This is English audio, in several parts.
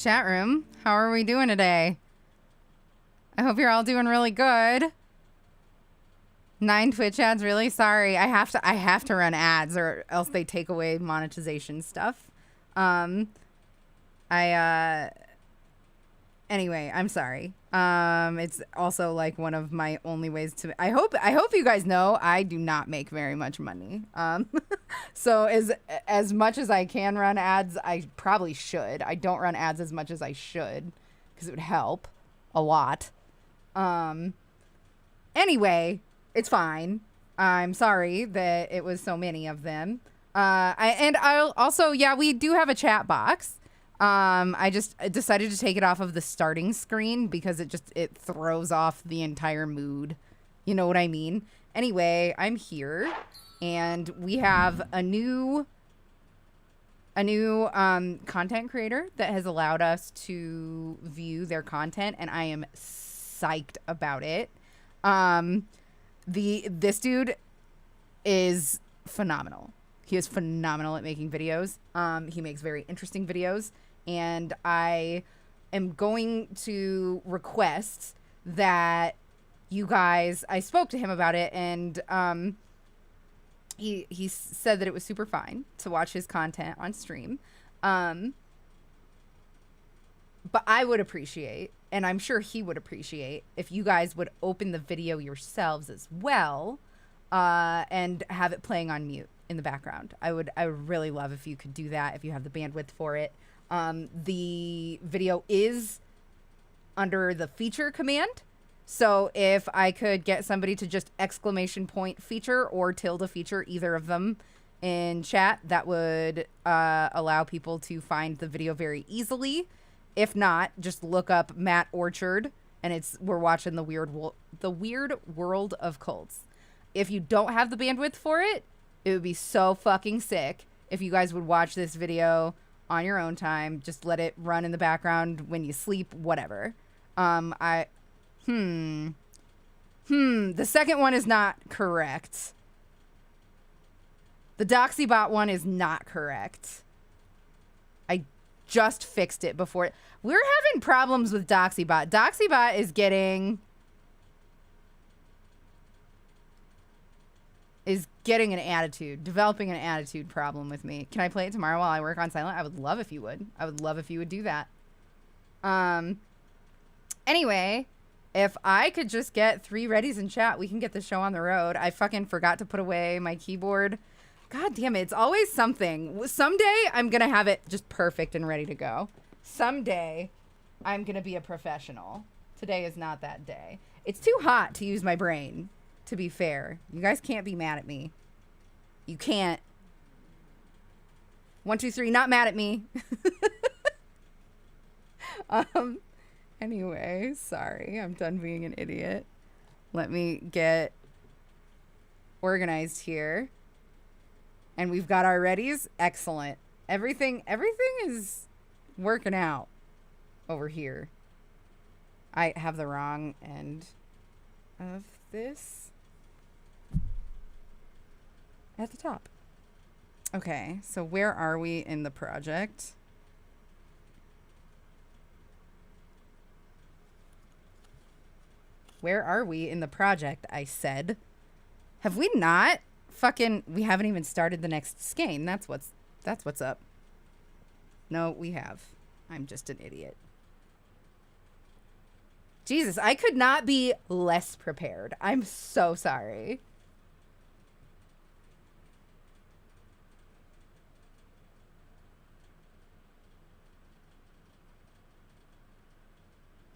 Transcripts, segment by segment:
Chat room, how are we doing today? I hope you're all doing really good. 9 Twitch ads, really? Sorry, I have to run ads or else they take away monetization stuff. Anyway, I'm sorry. It's also like one of my only ways to. I hope you guys know I do not make very much money. So as much as I can run ads, I probably should. I don't run ads as much as I should because it would help a lot. Anyway, it's fine. I'm sorry that it was so many of them. I'll also, yeah, we do have a chat box. I just decided to take it off of the starting screen because it throws off the entire mood. You know what I mean? Anyway, I'm here and we have a new content creator that has allowed us to view their content, and I am psyched about it. This dude is phenomenal. He is phenomenal at making videos. He makes very interesting videos, and I am going to request that you guys, I spoke to him about it, and he said that it was super fine to watch his content on stream. But I would appreciate, and I'm sure he would appreciate, if you guys would open the video yourselves as well, and have it playing on mute in the background. I would really love if you could do that, if you have the bandwidth for it. The video is under the feature command. So if I could get somebody to just exclamation point feature or tilde feature, either of them in chat, that would allow people to find the video very easily. If not, just look up Matt Orchard, and we're watching the Weird World of Cults. If you don't have the bandwidth for it, it would be so fucking sick if you guys would watch this video on your own time. Just let it run in the background when you sleep, whatever. The second one is not correct. The Doxybot one is not correct. I just fixed it before. We're having problems with Doxybot. Doxybot is getting an attitude, developing an attitude problem with me. Can I play it tomorrow while I work on Silent? I would love if you would. I would love if you would do that. Anyway, if I could just get 3 readies in chat, we can get the show on the road. I fucking forgot to put away my keyboard. God damn it. It's always something. Someday I'm going to have it just perfect and ready to go. Someday I'm going to be a professional. Today is not that day. It's too hot to use my brain, to be fair. You guys can't be mad at me. You can't. 1, 2, 3, not mad at me. Anyway, sorry. I'm done being an idiot. Let me get organized here. And we've got our readies. Excellent. Everything is working out over here. I have the wrong end of this at the top. Okay, so where are we in the project? Where are we in the project, I said. Have we not? We haven't even started the next skein. That's what's up. No, we have. I'm just an idiot. Jesus, I could not be less prepared. I'm so sorry.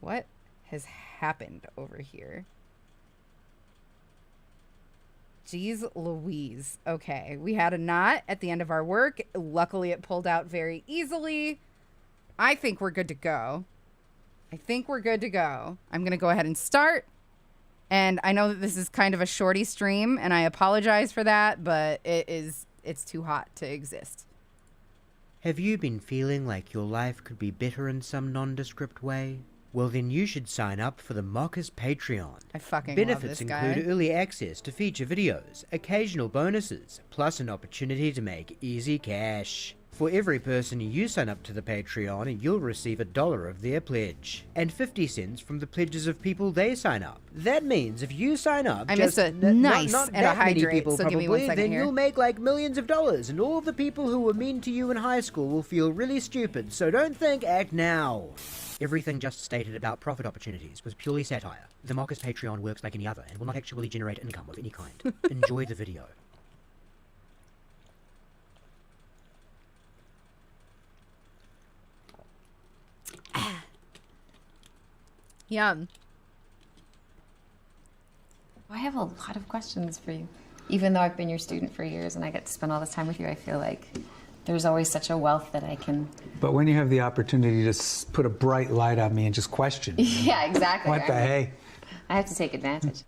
What has happened over here? Jeez Louise. Okay, we had a knot at the end of our work. Luckily, it pulled out very easily. I think we're good to go. I'm going to go ahead and start. And I know that this is kind of a shorty stream, and I apologize for that, but it's too hot to exist. Have you been feeling like your life could be better in some nondescript way? Well, then you should sign up for the Mockers Patreon. I fucking Benefits love this guy. include early access to feature videos, occasional bonuses, plus an opportunity to make easy cash. For every person you sign up to the Patreon, you'll receive $1 of their pledge, and 50 cents from the pledges of people they sign up. That means if you sign up, I missed a nice not and a that many hydrate, people so give me probably, 1 second then here. you'll make like millions of dollars, and all the people who were mean to you in high school will feel really stupid, so don't think, act now. Everything just stated about profit opportunities was purely satire. The Mockers Patreon works like any other and will not actually generate income of any kind. Enjoy the video. Yum. I have a lot of questions for you. Even though I've been your student for years and I get to spend all this time with you, I feel like there's always such a wealth that I can... But when you have the opportunity to put a bright light on me and just question me, Yeah, exactly. what the hey? I have to take advantage.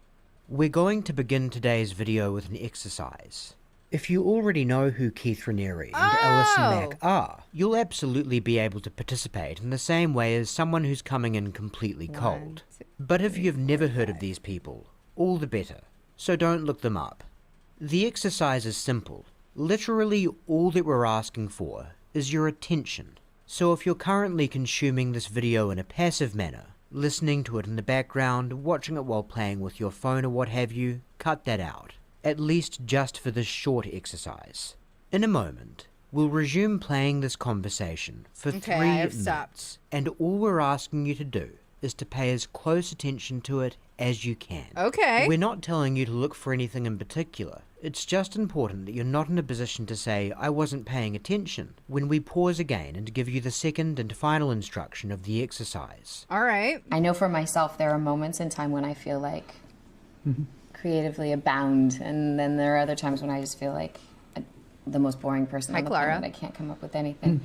We're going to begin today's video with an exercise. If you already know who Keith Raniere and Alison Mack are, you'll absolutely be able to participate in the same way as someone who's coming in completely cold. But if you've never heard of these people, all the better, so don't look them up. The exercise is simple. Literally all that we're asking for is your attention. So if you're currently consuming this video in a passive manner, listening to it in the background, watching it while playing with your phone or what have you, cut that out. At least just for this short exercise. In a moment, we'll resume playing this conversation for 3 minutes, and all we're asking you to do is to pay as close attention to it as you can. Okay. We're not telling you to look for anything in particular. It's just important that you're not in a position to say, I wasn't paying attention, when we pause again and give you the second and final instruction of the exercise. All right. I know for myself there are moments in time when I feel like creatively abound, and then there are other times when I just feel like the most boring person on the planet. I can't come up with anything.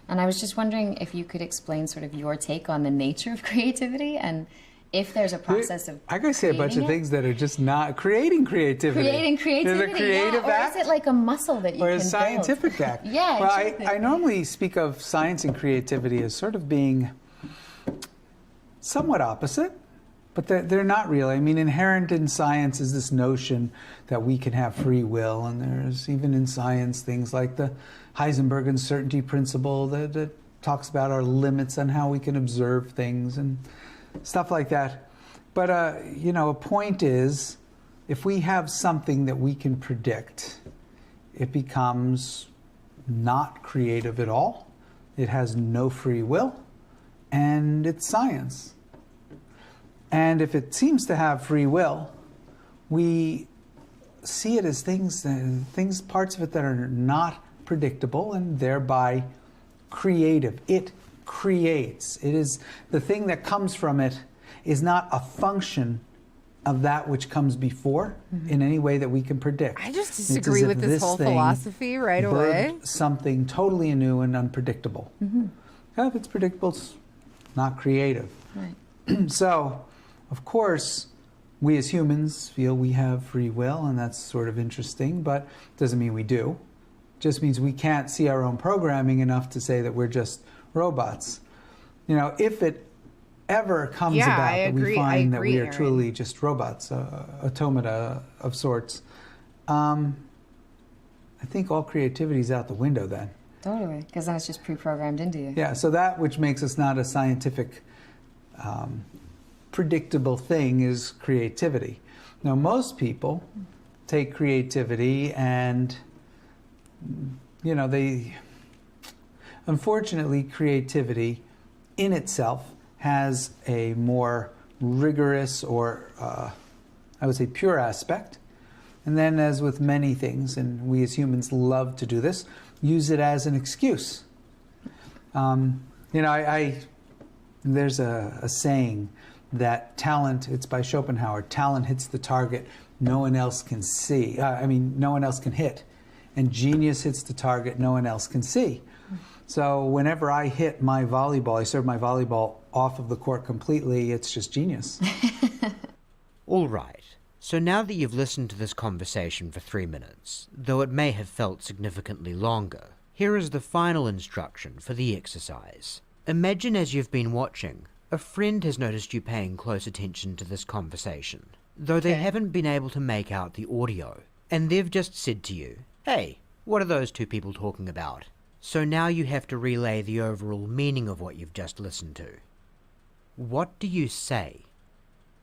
And I was just wondering if you could explain sort of your take on the nature of creativity and if there's a process of I gotta say a bunch of things that are just not creating creativity. Creating creativity, Is it a creative act? Or is it like a muscle that you or can a scientific build? act? Yeah, well, exactly. I normally speak of science and creativity as sort of being somewhat opposite, but they're not really. I mean, inherent in science is this notion that we can have free will, and there's even in science things like the Heisenberg uncertainty principle that talks about our limits on how we can observe things and stuff like that. But, you know, a point is, if we have something that we can predict, it becomes not creative at all. It has no free will, and it's science. And if it seems to have free will, we see it as things, parts of it that are not predictable and thereby creative. It creates. It is the thing that comes from it is not a function of that which comes before in any way that we can predict. I just disagree with this whole philosophy right away. Something totally new and unpredictable. If it's predictable, it's not creative. Right. So, of course, we as humans feel we have free will, and that's sort of interesting, but it doesn't mean we do. It just means we can't see our own programming enough to say that we're just robots. You know, if it ever comes about that we find that we are truly just robots, automata of sorts, I think all creativity is out the window then. Totally, because then it's just pre-programmed into you. Yeah, so that which makes us not a scientific predictable thing is creativity. Now, most people take creativity and, you know, unfortunately, creativity in itself has a more rigorous or, I would say, pure aspect. And then, as with many things, and we as humans love to do this, use it as an excuse. You know, there's a saying that talent, it's by Schopenhauer, talent hits the target no one else can see. No one else can hit. And genius hits the target no one else can see. So whenever I hit my volleyball, I serve my volleyball off of the court completely, it's just genius. All right. So now that you've listened to this conversation for 3 minutes, though it may have felt significantly longer, here is the final instruction for the exercise. Imagine as you've been watching, a friend has noticed you paying close attention to this conversation, though they haven't been able to make out the audio, and they've just said to you, hey, what are those two people talking about? So now you have to relay the overall meaning of what you've just listened to. What do you say?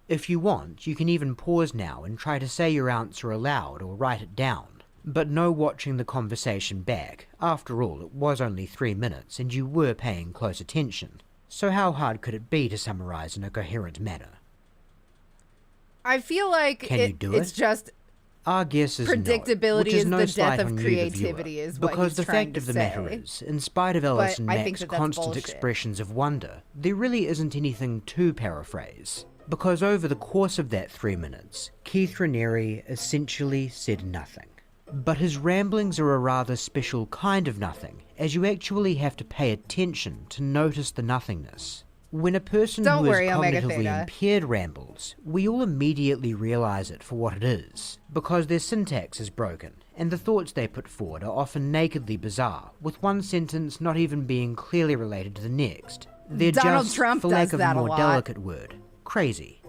If you want, you can even pause now and try to say your answer aloud or write it down. But no watching the conversation back. After all, it was only 3 minutes and you were paying close attention. So how hard could it be to summarize in a coherent manner? I feel like Can you do it's it? just Our guess is predictability no, is no the slight death of on you, the creativity viewer, is what because he's the trying fact to of the say. matter is, in spite of Alison I think Mack's that's constant bullshit. expressions of wonder, there really isn't anything to paraphrase. Because over the course of that 3 minutes, Keith Raniere essentially said nothing. But his ramblings are a rather special kind of nothing, as you actually have to pay attention to notice the nothingness. When a person Don't who worry, is Omega cognitively Theta. impaired rambles, we all immediately realize it for what it is, because their syntax is broken, and the thoughts they put forward are often nakedly bizarre, with one sentence not even being clearly related to the next. They're Donald just, Trump for lack does of a that a more lot. delicate word, crazy.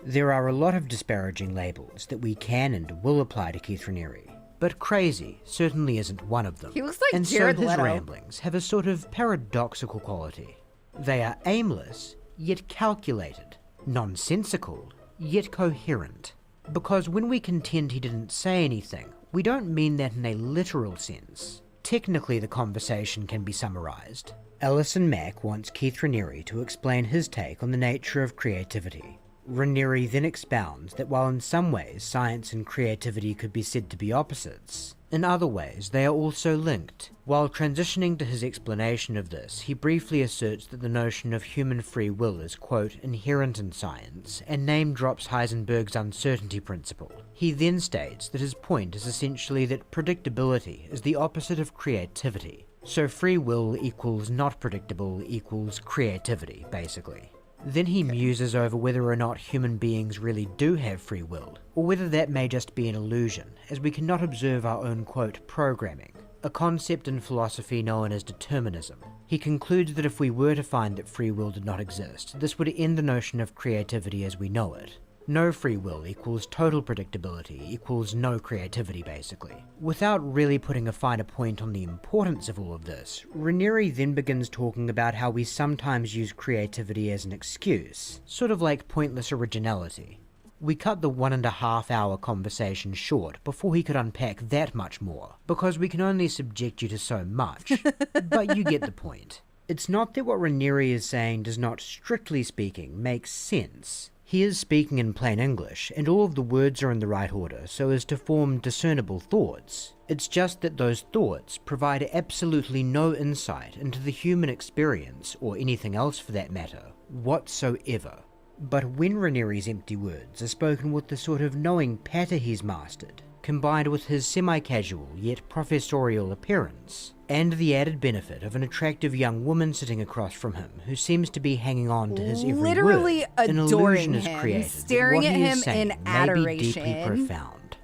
There are a lot of disparaging labels that we can and will apply to Keith Raniere, but crazy certainly isn't one of them. He looks like and Jared so his Leto. ramblings have a sort of paradoxical quality. They are aimless, yet calculated, nonsensical, yet coherent. Because when we contend he didn't say anything, we don't mean that in a literal sense. Technically, the conversation can be summarized. Alison Mack wants Keith Raniere to explain his take on the nature of creativity. Raniere then expounds that while in some ways science and creativity could be said to be opposites, in other ways they are also linked. While transitioning to his explanation of this, he briefly asserts that the notion of human free will is, quote, inherent in science, and name drops Heisenberg's uncertainty principle. He then states that his point is essentially that predictability is the opposite of creativity. So free will equals not predictable equals creativity, basically. Then he muses over whether or not human beings really do have free will, or whether that may just be an illusion, as we cannot observe our own, quote, programming, a concept in philosophy known as determinism. He concludes that if we were to find that free will did not exist, this would end the notion of creativity as we know it. No free will equals total predictability equals no creativity, basically. Without really putting a finer point on the importance of all of this, Raniere then begins talking about how we sometimes use creativity as an excuse, sort of like pointless originality. We cut the 1.5 hour conversation short before he could unpack that much more, because we can only subject you to so much, but you get the point. It's not that what Raniere is saying does not, strictly speaking, make sense. He is speaking in plain English, and all of the words are in the right order so as to form discernible thoughts. It's just that those thoughts provide absolutely no insight into the human experience, or anything else for that matter, whatsoever. But when Raniere's empty words are spoken with the sort of knowing patter he's mastered, combined with his semi-casual yet professorial appearance, and the added benefit of an attractive young woman sitting across from him who seems to be hanging on to his every Literally word, an adoring illusion is him, created staring that at what he him is saying in may be deeply adoration. profound.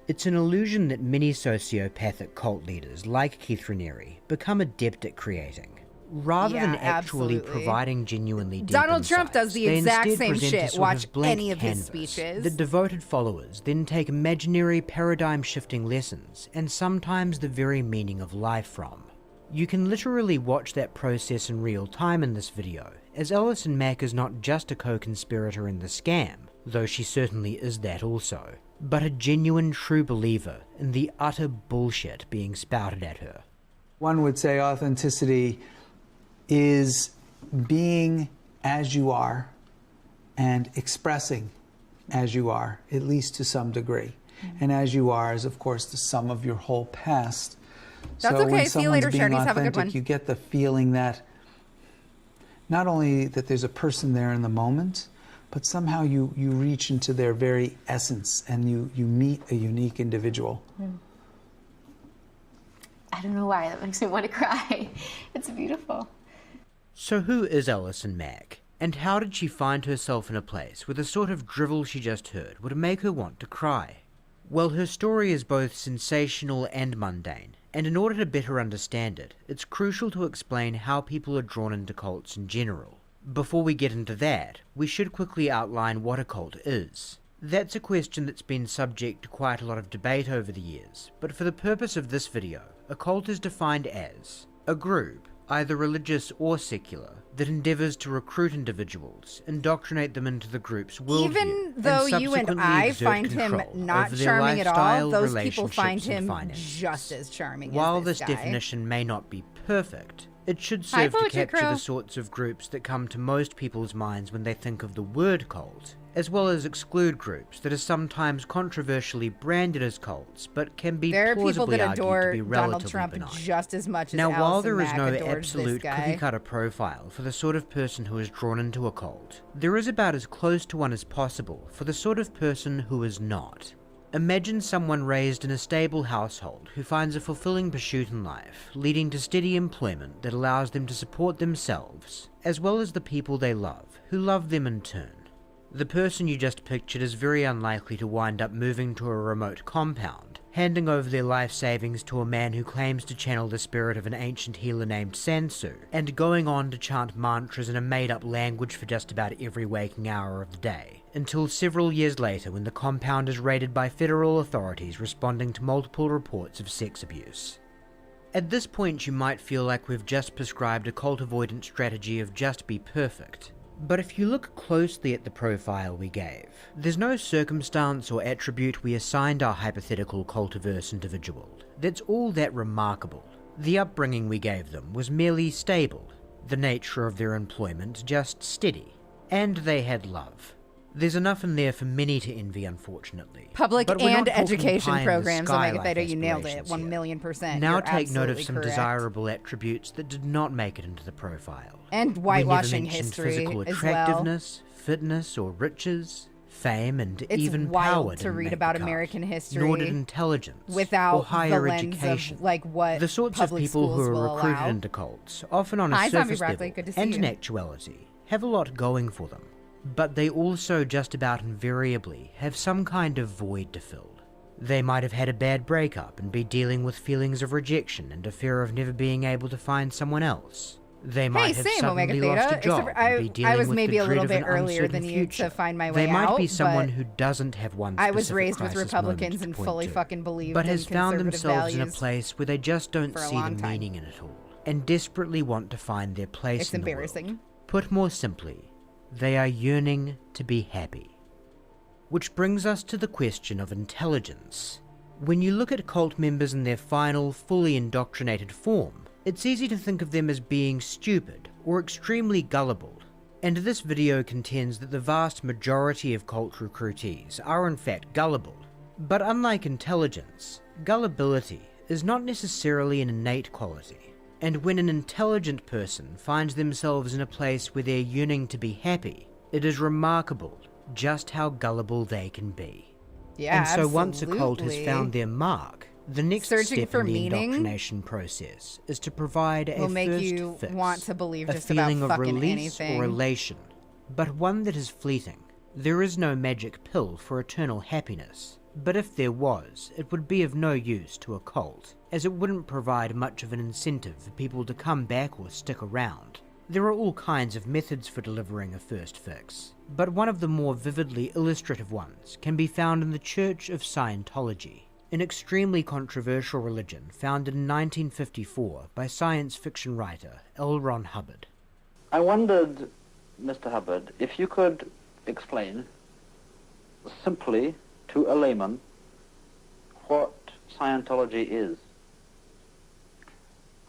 It's an illusion that many sociopathic cult leaders like Keith Raniere become adept at creating. Rather Yeah, than actually absolutely. providing genuinely deep Donald Trump insights, does the they exact instead same present a shit. sort Watch of blank any of his canvas speeches. that devoted followers then take imaginary paradigm-shifting lessons and sometimes the very meaning of life from. You can literally watch that process in real time in this video, as Alison Mack is not just a co-conspirator in the scam, though she certainly is that also, but a genuine true believer in the utter bullshit being spouted at her. One would say authenticity is being as you are and expressing as you are, at least to some degree. And as you are is, of course, the sum of your whole past. That's so okay. when See you someone's later, being Shardies. Have a good authentic, one. you get the feeling that not only that there's a person there in the moment, but somehow you reach into their very essence and you meet a unique individual. I don't know why, that makes me want to cry. It's beautiful. So who is Alison Mack? And how did she find herself in a place where the sort of drivel she just heard would make her want to cry? Well, her story is both sensational and mundane, and in order to better understand it, it's crucial to explain how people are drawn into cults in general. Before we get into that, we should quickly outline what a cult is. That's a question that's been subject to quite a lot of debate over the years, but for the purpose of this video, a cult is defined as A group, either religious or secular, that endeavours to recruit individuals, indoctrinate them into the group's worldview, even though you and I find him not charming at all, those people find him just as charming. While this this guy. definition may not be perfect, it should serve to capture the sorts of groups that come to most people's minds when they think of the word cult, as well as exclude groups that are sometimes controversially branded as cults, but can be plausibly argued to be relatively Donald Trump benign. just as much as Now, while Alison there is Mack no adores absolute this guy. cookie-cutter profile for the sort of person who is drawn into a cult, there is about as close to one as possible for the sort of person who is not. Imagine someone raised in a stable household who finds a fulfilling pursuit in life, leading to steady employment that allows them to support themselves, as well as the people they love, who love them in turn. The person you just pictured is very unlikely to wind up moving to a remote compound, handing over their life savings to a man who claims to channel the spirit of an ancient healer named Sansu, and going on to chant mantras in a made-up language for just about every waking hour of the day, until several years later when the compound is raided by federal authorities responding to multiple reports of sex abuse. At this point you might feel like we've just prescribed a cult avoidance strategy of just be perfect. But if you look closely at the profile we gave, there's no circumstance or attribute we assigned our hypothetical cultiverse individual that's all that remarkable. The upbringing we gave them was merely stable, the nature of their employment just steady, and they had love. There's enough in there for many to envy, unfortunately. Public but we're and not talking education pie in the programs, sky Omega Theta, life you nailed it, aspirations 1,000,000%. Now You're take note of absolutely some correct. desirable attributes that did not make it into the profile. And We whitewashing never mentioned history physical as well. attractiveness, fitness, or riches, fame, and It's even wild power to didn't read make about the cut, American history nor did intelligence without or higher the lens education. of like what The sorts of public people who schools are will recruited allow. into cults, often on a Hi, Zombie surface Broccoli. level Good to see and you. in actuality, have a lot going for them. But they also just about invariably have some kind of void to fill. They might have had a bad breakup and be dealing with feelings of rejection and a fear of never being able to find someone else. They might have same, Omega suddenly lost Theta, a job except and be I dealing was with maybe the a little dread bit of an earlier than uncertain you future. to find my They way might out, be someone but who doesn't have one I was specific raised with crisis Republicans moment and to fully point to, fucking believed but in has found conservative themselves in a values place where they just don't for a see long the time. meaning in it all, and desperately want to find their place It's in the embarrassing. world. Put more simply, they are yearning to be happy. Which brings us to the question of intelligence. When you look at cult members in their final, fully indoctrinated form, it's easy to think of them as being stupid or extremely gullible, and this video contends that the vast majority of cult recruitees are in fact gullible. But unlike intelligence, gullibility is not necessarily an innate quality, and when an intelligent person finds themselves in a place where they're yearning to be happy, it is remarkable just how gullible they can be. Yeah, And so once a cult has absolutely. found their mark, the next Searching step for in the meaning indoctrination process is to provide a will make first you fix, want to believe a just about feeling of fucking release anything. or elation, but one that is fleeting. There is no magic pill for eternal happiness, but if there was, it would be of no use to a cult, as it wouldn't provide much of an incentive for people to come back or stick around. There are all kinds of methods for delivering a first fix, but one of the more vividly illustrative ones can be found in the Church of Scientology, an extremely controversial religion founded in 1954 by science fiction writer L. Ron Hubbard. I wondered, Mr. Hubbard, if you could explain simply to a layman what Scientology is.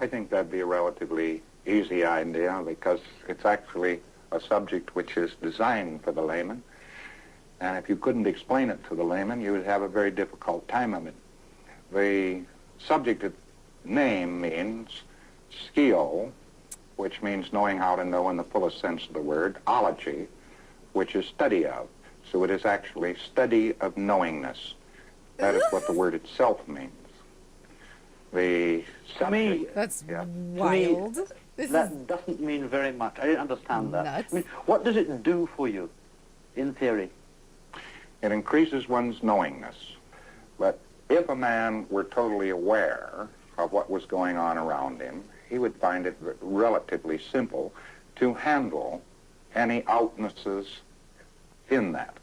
I think that'd be a relatively easy idea because it's actually a subject which is designed for the layman. And if you couldn't explain it to the layman, you would have a very difficult time of it. The subject name means skio, which means knowing how to know in the fullest sense of the word, ology, which is study of. So it is actually study of knowingness. That is what the word itself means. The subject, That's yeah. wild. That doesn't mean very much. I didn't understand that. Nuts. I mean, what does it do for you, in theory? It increases one's knowingness. But if a man were totally aware of what was going on around him, he would find it relatively simple to handle any outnesses in that.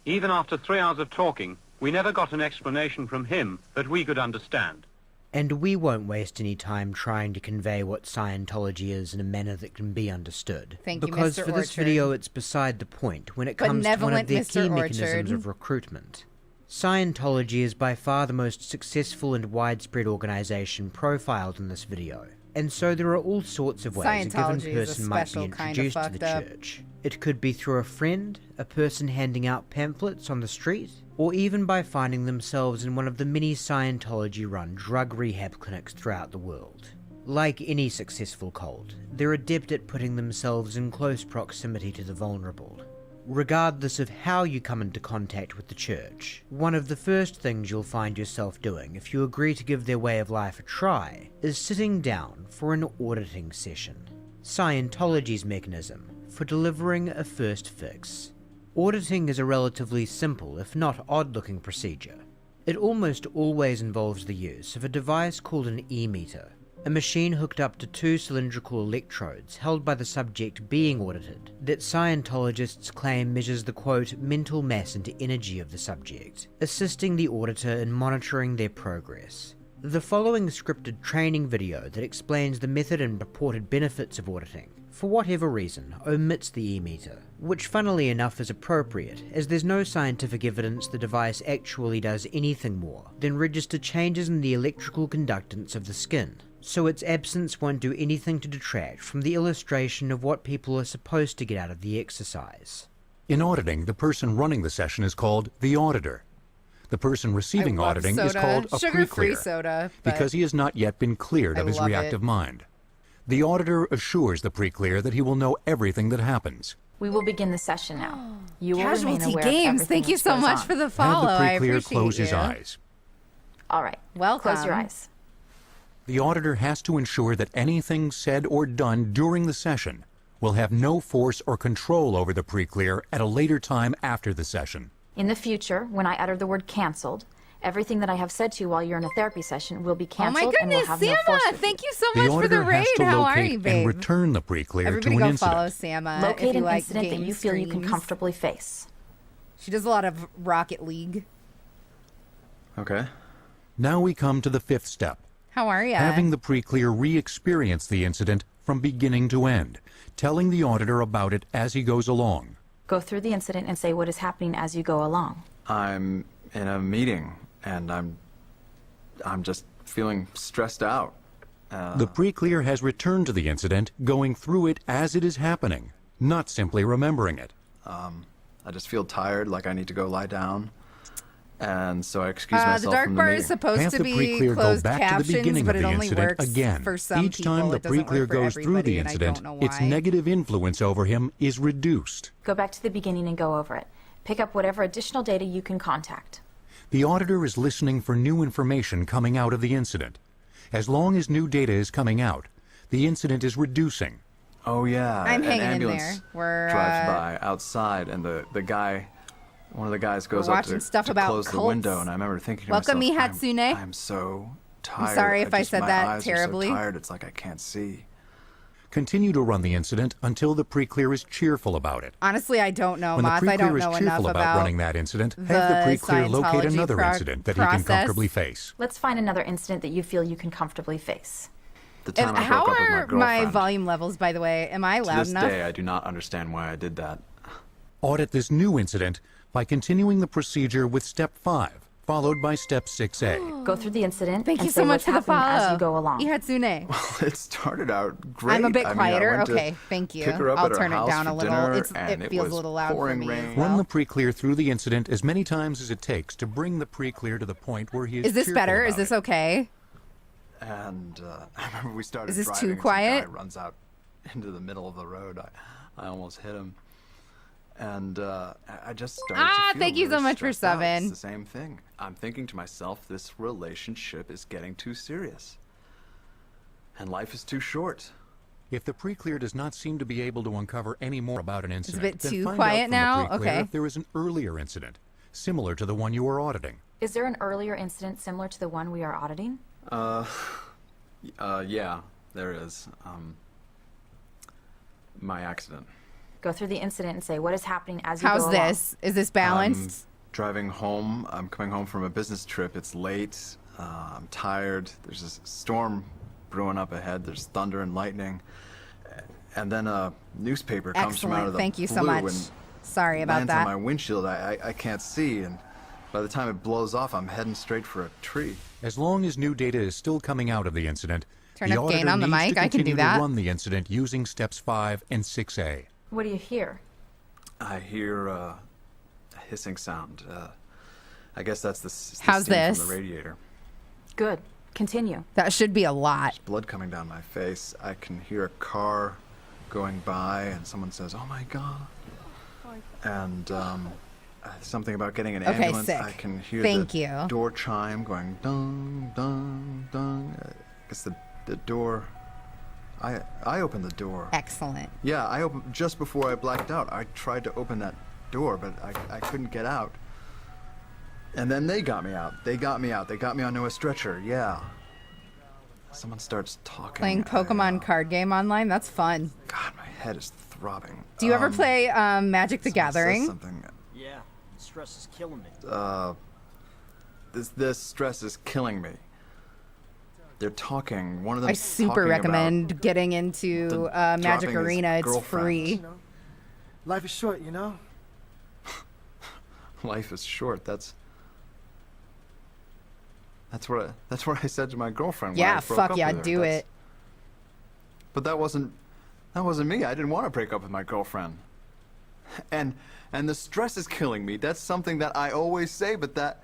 Even after 3 hours of talking, we never got an explanation from him that we could understand. And we won't waste any time trying to convey what Scientology is in a manner that can be understood. Thank you, because Mr. for this Orchard. video, it's beside the point when it comes to one of Benevolent their Mr. key Orchard. mechanisms of recruitment. Scientology is by far the most successful and widespread organization profiled in this video. And so there are all sorts of ways a given Scientology is a person might be special kind of introduced to fucked the up. church. It could be through a friend, a person handing out pamphlets on the street, or even by finding themselves in one of the many Scientology-run drug rehab clinics throughout the world. Like any successful cult, they're adept at putting themselves in close proximity to the vulnerable. Regardless of how you come into contact with the church, one of the first things you'll find yourself doing if you agree to give their way of life a try is sitting down for an auditing session. Scientology's mechanism for delivering a first fix. Auditing is a relatively simple, if not odd-looking procedure. It almost always involves the use of a device called an e-meter, a machine hooked up to two cylindrical electrodes held by the subject being audited that Scientologists claim measures the quote mental mass and energy of the subject, assisting the auditor in monitoring their progress. The following scripted training video that explains the method and purported benefits of auditing, for whatever reason, omits the e-meter, which funnily enough is appropriate, as there's no scientific evidence the device actually does anything more than register changes in the electrical conductance of the skin, so its absence won't do anything to detract from the illustration of what people are supposed to get out of the exercise. In auditing, the person running the session is called the auditor. The person receiving I love auditing is soda. called a Sugar-free pre-clear, soda, but because he has not yet been cleared I of his love reactive it. mind. The auditor assures the pre-clear that he will know everything that happens. We will begin the session now. You will remain Casualty aware Games, of everything thank you which so goes much on. for the follow. Have the I pre-clear appreciate close you. his eyes. All right. Welcome. Close your eyes. The auditor has to ensure that anything said or done during the session will have no force or control over the pre-clear at a later time after the session. In the future, when I utter the word canceled, everything that I have said to you while you're in a therapy session will be Oh my canceled and will goodness, have Sama! no force with Thank you. you so The much for the auditor raid. has to How are you, locate and babe? return the pre-clear Everybody to go an follow incident. Sama Locate if you an like incident that game you feel you can streams. comfortably face. She does a lot of Rocket League. Okay. Now we come to the fifth step. How are ya? Having the pre-clear re-experience the incident from beginning to end, telling the auditor about it as he goes along. Go through the incident and say what is happening as you go along. I'm in a meeting, and I'm just feeling stressed out. The pre-clear has returned to the incident, going through it as it is happening, not simply remembering it. I just feel tired, like I need to go lie down. And so I excuse myself the dark from the bar meeting. is supposed Have to the be pre-clear go closed back to the captions, beginning but of it the only incident works again. for some Each people. time the It doesn't work pre-clear for goes through everybody, the and I incident, don't know its why. negative influence over him is reduced. Go back to the beginning and go over it. Pick up whatever additional data you can contact. The auditor is listening for new information coming out of the incident. As long as new data is coming out, the incident is reducing. Oh yeah, I'm an hanging in ambulance there. We're, drives by outside, and the guy, one of the guys goes We're up watching to, stuff to about close the cults. window, and I remember thinking to Welcome myself, me, Hatsune. I'm so tired. sorry if I said my that eyes terribly. Are so tired, it's like I can't see. Continue to run the incident until the pre-clear is cheerful about it. Honestly, I don't know, When the Moth. I pre-clear don't is know enough cheerful about running about that incident, the have the pre-clear locate Scientology another incident that he process. can comfortably face. Let's find another incident that you feel you can comfortably face. The time And I how broke up with my are girlfriend. my volume levels, by the way? Am I To loud this enough? day, I do not understand why I did that. Audit this new incident by continuing the procedure with step 5, followed by step 6A. Go through the incident Thank and you say so much what's for the happening follow. as you go along. Hatsune. It started out great. I'm a bit I mean, I quieter. went to Okay, thank you. pick her up I'll at her turn it house down for a little. dinner, It and feels was a little loud for pouring me as rain. well. Run the pre-clear through the incident as many times as it takes to bring the pre-clear to the point where he is Is this cheerful better? Is about this it. okay? And I remember we started Is this driving, too and some quiet? guy runs out into the middle of the road. I almost hit him. And I just started to feel thank you so really much for stressed out. subbing. It's the same thing. I'm thinking to myself, this relationship is getting too serious. And life is too short. If the pre-clear does not seem to be able to uncover any more about an incident, bit then too find quiet out from now? the pre-clear Okay. if there is an earlier incident, similar to the one you are auditing. Is there an earlier incident similar to the one we are auditing? Yeah, there is. My accident. Go through the incident and say what is happening as you go How's along. this? Is this balanced? Driving home. I'm coming home from a business trip. It's late. I'm tired. There's a storm brewing up ahead. There's thunder and lightning. And then a newspaper comes from out of the Thank you so much. Sorry about lands that. on my windshield. I can't see, and by the time it blows off, I'm heading straight for a tree. As long as new data is still coming out of the incident, Turn the up auditor gain on the needs mic. to I can do continue that. to run the incident using steps 5 and 6A. What do you hear? I hear a hissing sound. I guess that's the How's steam this? from the radiator. Good. Continue. That should be a lot. There's blood coming down my face. I can hear a car going by, and someone says, "Oh my God!" And something about getting an Okay, ambulance. sick. I can hear Thank the you. door chime going dong dong dong. I guess the door. I opened the door. Excellent. Yeah, I opened just before I blacked out. I tried to open that door, but I couldn't get out. And then they got me out. They got me out. They got me onto a stretcher. Yeah. Someone starts talking. Playing Pokemon card game online? That's fun. God, my head is throbbing. Do you ever play Magic the Gathering? Something. Yeah, stress is killing me. This stress is killing me. They're talking. One of them. I super recommend getting into Magic dropping his Arena. It's girlfriend. free. You know, life is short, you know? Life is short. That's what I said to my girlfriend. When I Yeah, broke fuck up yeah, with her. do it. But that wasn't me. I didn't want to break up with my girlfriend. And the stress is killing me. That's something that I always say, but that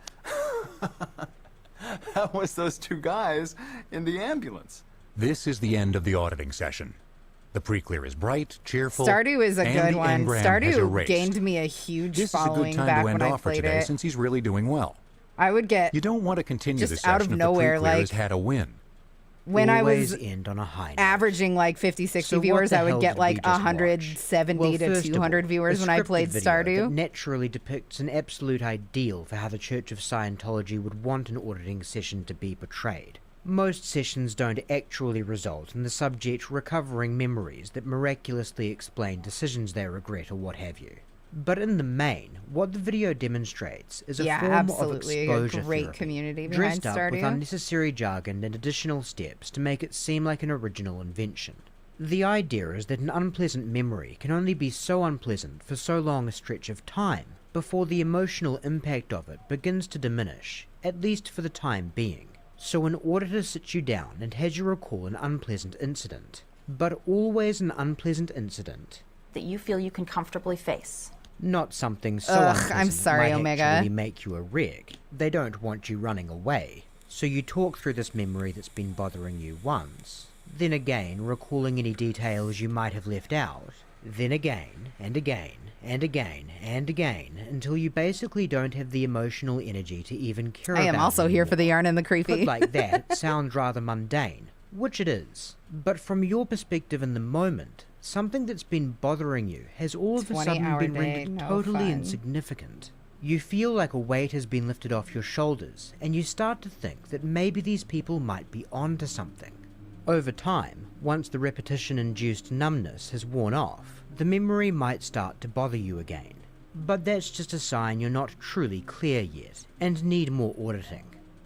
that was those two guys in the ambulance. This is the end of the auditing session. The pre-clear is bright, cheerful, Stardew is a and good the one. engram has Stardew erased. gained me a huge This is a following good time back to when end I off for played today it. since he's really doing well. I would get You don't want to continue just the out session of if nowhere, the pre-clear has like, had a win. when I Always was end on a high note. averaging like 50, 60 So what viewers, the I would hell get did we like just watch? 170 Well, to first of 200 all, viewers a when I scripted played video that Stardew. naturally depicts an absolute ideal for how the Church of Scientology would want an auditing session to be portrayed. Most sessions don't actually result in the subject recovering memories that miraculously explain decisions they regret or what have you. But in the main, what the video demonstrates is a form absolutely. of A exposure great therapy, community behind dressed up with Stardew. unnecessary jargon and additional steps to make it seem like an original invention. The idea is that an unpleasant memory can only be so unpleasant for so long a stretch of time before the emotional impact of it begins to diminish, at least for the time being. So in order to sit you down and have you recall an unpleasant incident, but always an unpleasant incident, That you feel you can comfortably face. not something so Ugh, unpleasant I'm it sorry, might Omega. actually make you a wreck. They don't want you running away. So you talk through this memory that's been bothering you once, then again recalling any details you might have left out, then again, and again, and again, and again, until you basically don't have the emotional energy to even care I about am also it here for the anymore. yarn and the creepy. Put like that, it sounds rather mundane, which it is. But from your perspective in the moment, something that's been bothering you has all of a sudden 20-hour been day, rendered no totally fun. insignificant. You feel like a weight has been lifted off your shoulders, and you start to think that maybe these people might be onto something. Over time, once the repetition-induced numbness has worn off, the memory might start to bother you again. But that's just a sign you're not truly clear yet, and need more auditing.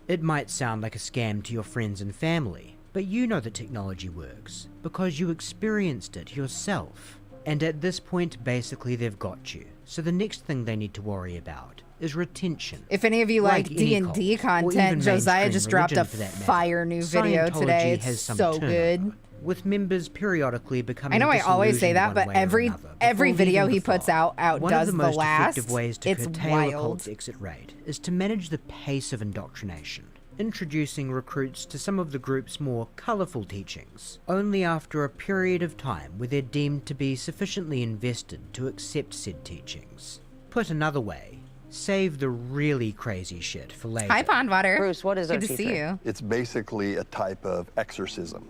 It might sound like a scam to your friends and family, but you know that technology works, because you experienced it yourself. And at this point, basically they've got you, so the next thing they need to worry about is retention. If any of you like any D&D cult, or even content, Josiah mainstream just dropped a religion for that matter, fire new video Scientology today. has It's some so turnover, good. with members periodically becoming I know I always say disillusioned that, one but way or every another every before video leaving he the puts fold. out One does of the the most last. effective ways to It's curtail a wild. cult's exit rate is to manage the pace of indoctrination, introducing recruits to some of the group's more colourful teachings, only after a period of time where they're deemed to be sufficiently invested to accept said teachings. Put another way, save the really crazy shit for later. Hi, Pondwater. Bruce, what is Good to OT3? see you. It's basically a type of exorcism.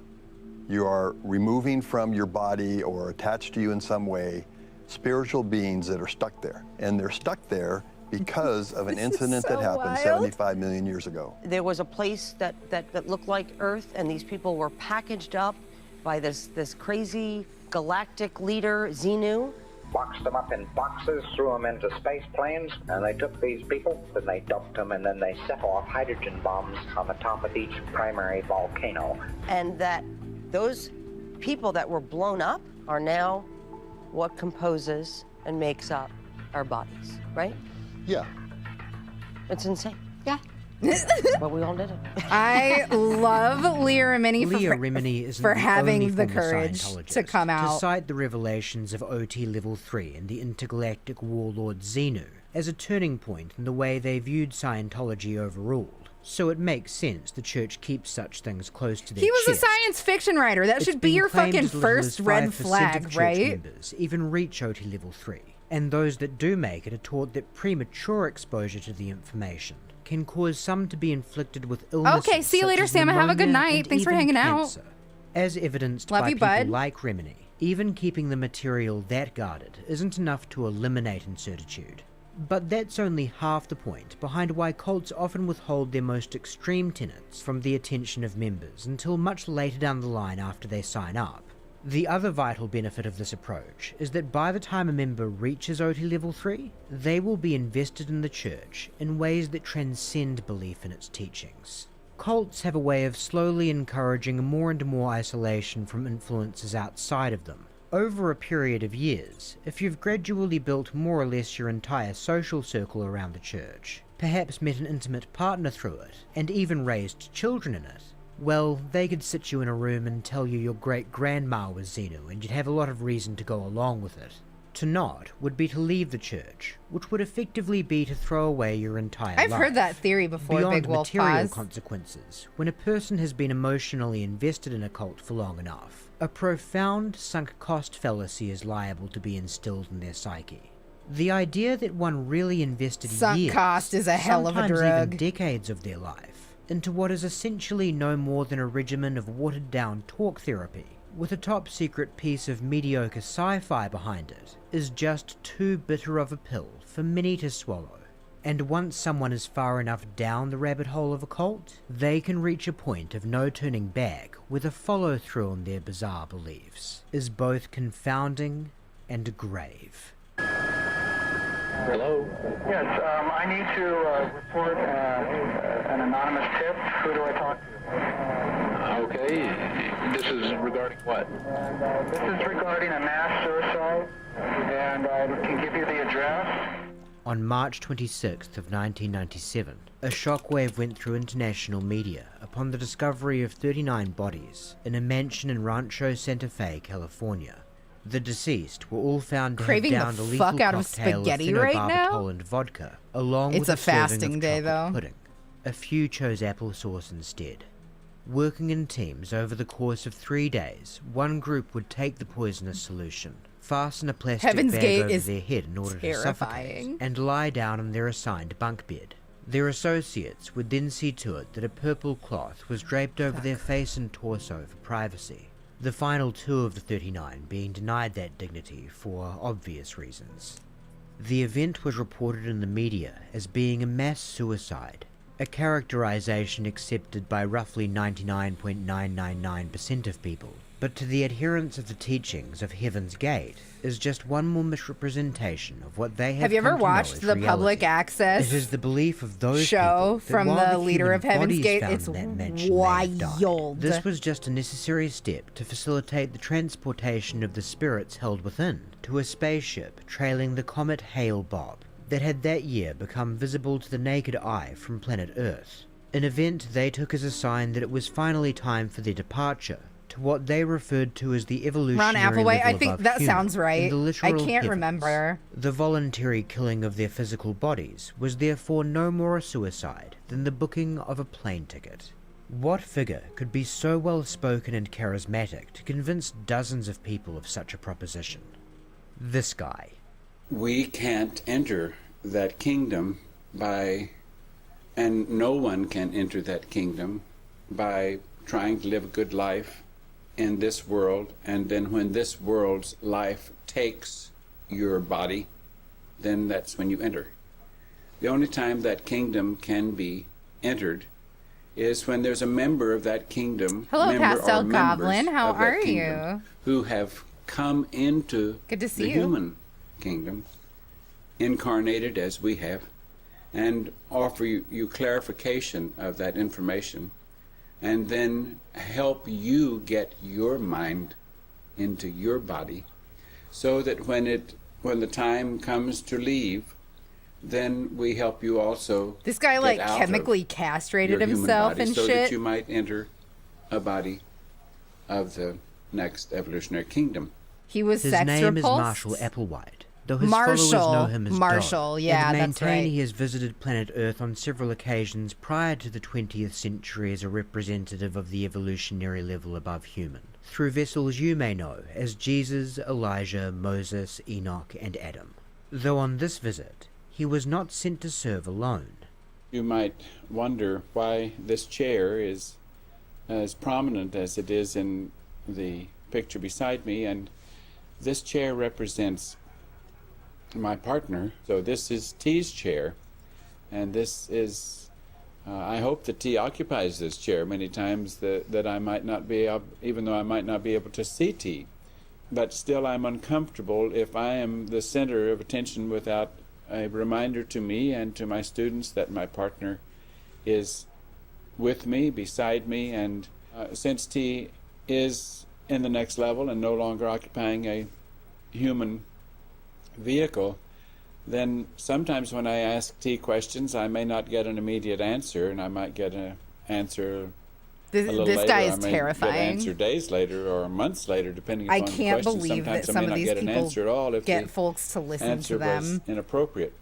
You are removing from your body or attached to you in some way spiritual beings that are stuck there. And they're stuck there because of an incident that happened 75 million years ago. There was a place that looked like Earth, and these people were packaged up by this crazy galactic leader, Xenu, boxed them up in boxes, threw them into space planes, and they took these people, and they dumped them, and then they set off hydrogen bombs on the top of each primary volcano. And that those people that were blown up are now what composes and makes up our bodies, right? Yeah. It's insane. Yeah. But we all did it. I love Leah Remini for having the former courage Scientologist to come out. to cite the revelations of OT Level 3 and the intergalactic warlord Xenu as a turning point in the way they viewed Scientology overall. So it makes sense the church keeps such things close to their He was chest. a science fiction writer. That should be your fucking first red flag, church right? members even reach OT Level 3, and those that do make it are taught that premature exposure to the information can cause some to be inflicted with illnesses. Okay, see you later, Sam. Have a good night. Thanks for hanging out. As evidenced Love by you, people bud. like Remini, even keeping the material that guarded isn't enough to eliminate incertitude. But that's only half the point behind why cults often withhold their most extreme tenets from the attention of members until much later down the line after they sign up. The other vital benefit of this approach is that by the time a member reaches OT Level 3, they will be invested in the church in ways that transcend belief in its teachings. Cults have a way of slowly encouraging more and more isolation from influences outside of them. Over a period of years, if you've gradually built more or less your entire social circle around the church, perhaps met an intimate partner through it, and even raised children in it, well, they could sit you in a room and tell you your great-grandma was Xenu, and you'd have a lot of reason to go along with it. To not would be to leave the church, which would effectively be to throw away your entire life. I've heard that theory before, Beyond Big Wolf material Paws. consequences, when a person has been emotionally invested in a cult for long enough, a profound sunk cost fallacy is liable to be instilled in their psyche. The idea that one really invested Sunk years, cost is a hell of a sometimes drug. even decades of their life, into what is essentially no more than a regimen of watered-down talk therapy, with a top-secret piece of mediocre sci-fi behind it, is just too bitter of a pill for many to swallow. And once someone is far enough down the rabbit hole of a cult, they can reach a point of no turning back where the follow-through on their bizarre beliefs is both confounding and grave. Hello? Yes, I need to report an anonymous tip. Who do I talk to? Okay. This is regarding what? This is regarding a mass suicide, and I can give you the address. On March 26th of 1997, a shockwave went through international media upon the discovery of 39 bodies in a mansion in Rancho Santa Fe, California. The deceased were all found to Craving have downed the a lethal fuck out of cocktail spaghetti of right now? phenobarbital and vodka, along It's with a serving fasting of day, chocolate though. pudding. A few chose applesauce instead. Working in teams over the course of 3 days, one group would take the poisonous solution, fasten a plastic Heaven's bag Gate over is their head in order to terrifying. suffocate, and lie down on their assigned bunk bed. Their associates would then see to it that a purple cloth was draped over their face and torso for privacy. The final 2 of the 39 being denied that dignity for obvious reasons. The event was reported in the media as being a mass suicide, a characterization accepted by roughly 99.999% of people, but to the adherents of the teachings of Heaven's Gate is just one more misrepresentation of what they have you ever come to know watched as the reality. public access It is the belief of those show people that from while the leader human of Heaven's bodies Gate? found It's in that mansion may have died, wild. this was just a necessary step to facilitate the transportation of the spirits held within to a spaceship trailing the comet Hale-Bopp that had that year become visible to the naked eye from planet Earth, an event they took as a sign that it was finally time for their departure to what they referred to as the evolutionary Ron Applewhite, level I think above that human sounds in right. the I literal can't heavens. remember. The voluntary killing of their physical bodies was therefore no more a suicide than the booking of a plane ticket. What figure could be so well-spoken and charismatic to convince dozens of people of such a proposition? This guy. We can't enter that kingdom and no one can enter that kingdom by trying to live a good life in this world, and then when this world's life takes your body, then that's when you enter. The only time that kingdom can be entered is when there's a member of that kingdom, Hello, member Pastel or members Goblin. How of that are kingdom you? who have come into Good to see the you. human kingdom, incarnated as we have, and offer you clarification of that information, and then help you get your mind into your body, so that when the time comes to leave, then we help you also. This guy like chemically castrated himself and so shit. That you might enter a body of the next evolutionary kingdom. He was His sex name repulsed? is Marshall Applewhite, though his followers know him as Marshall, Doe, yeah, and that's maintain right. he has visited planet Earth on several occasions prior to the 20th century as a representative of the evolutionary level above human, through vessels you may know as Jesus, Elijah, Moses, Enoch, and Adam. Though on this visit, he was not sent to serve alone. You might wonder why this chair is as prominent as it is in the picture beside me, and this chair represents my partner. So this is T's chair, and this is I hope that T occupies this chair many times, that I might not be even though I might not be able to see T, but still I'm uncomfortable if I am the center of attention without a reminder to me and to my students that my partner is with me, beside me, and since T is in the next level and no longer occupying a human vehicle, then sometimes when I ask T questions, I may not get an immediate answer, and I might get an answer a little later. Guy is I may terrifying. Get an answer days later or months later, depending upon I the can't question. believe Sometimes that some I may of these not get an people answer at all if get the folks to listen answer to them. was inappropriate.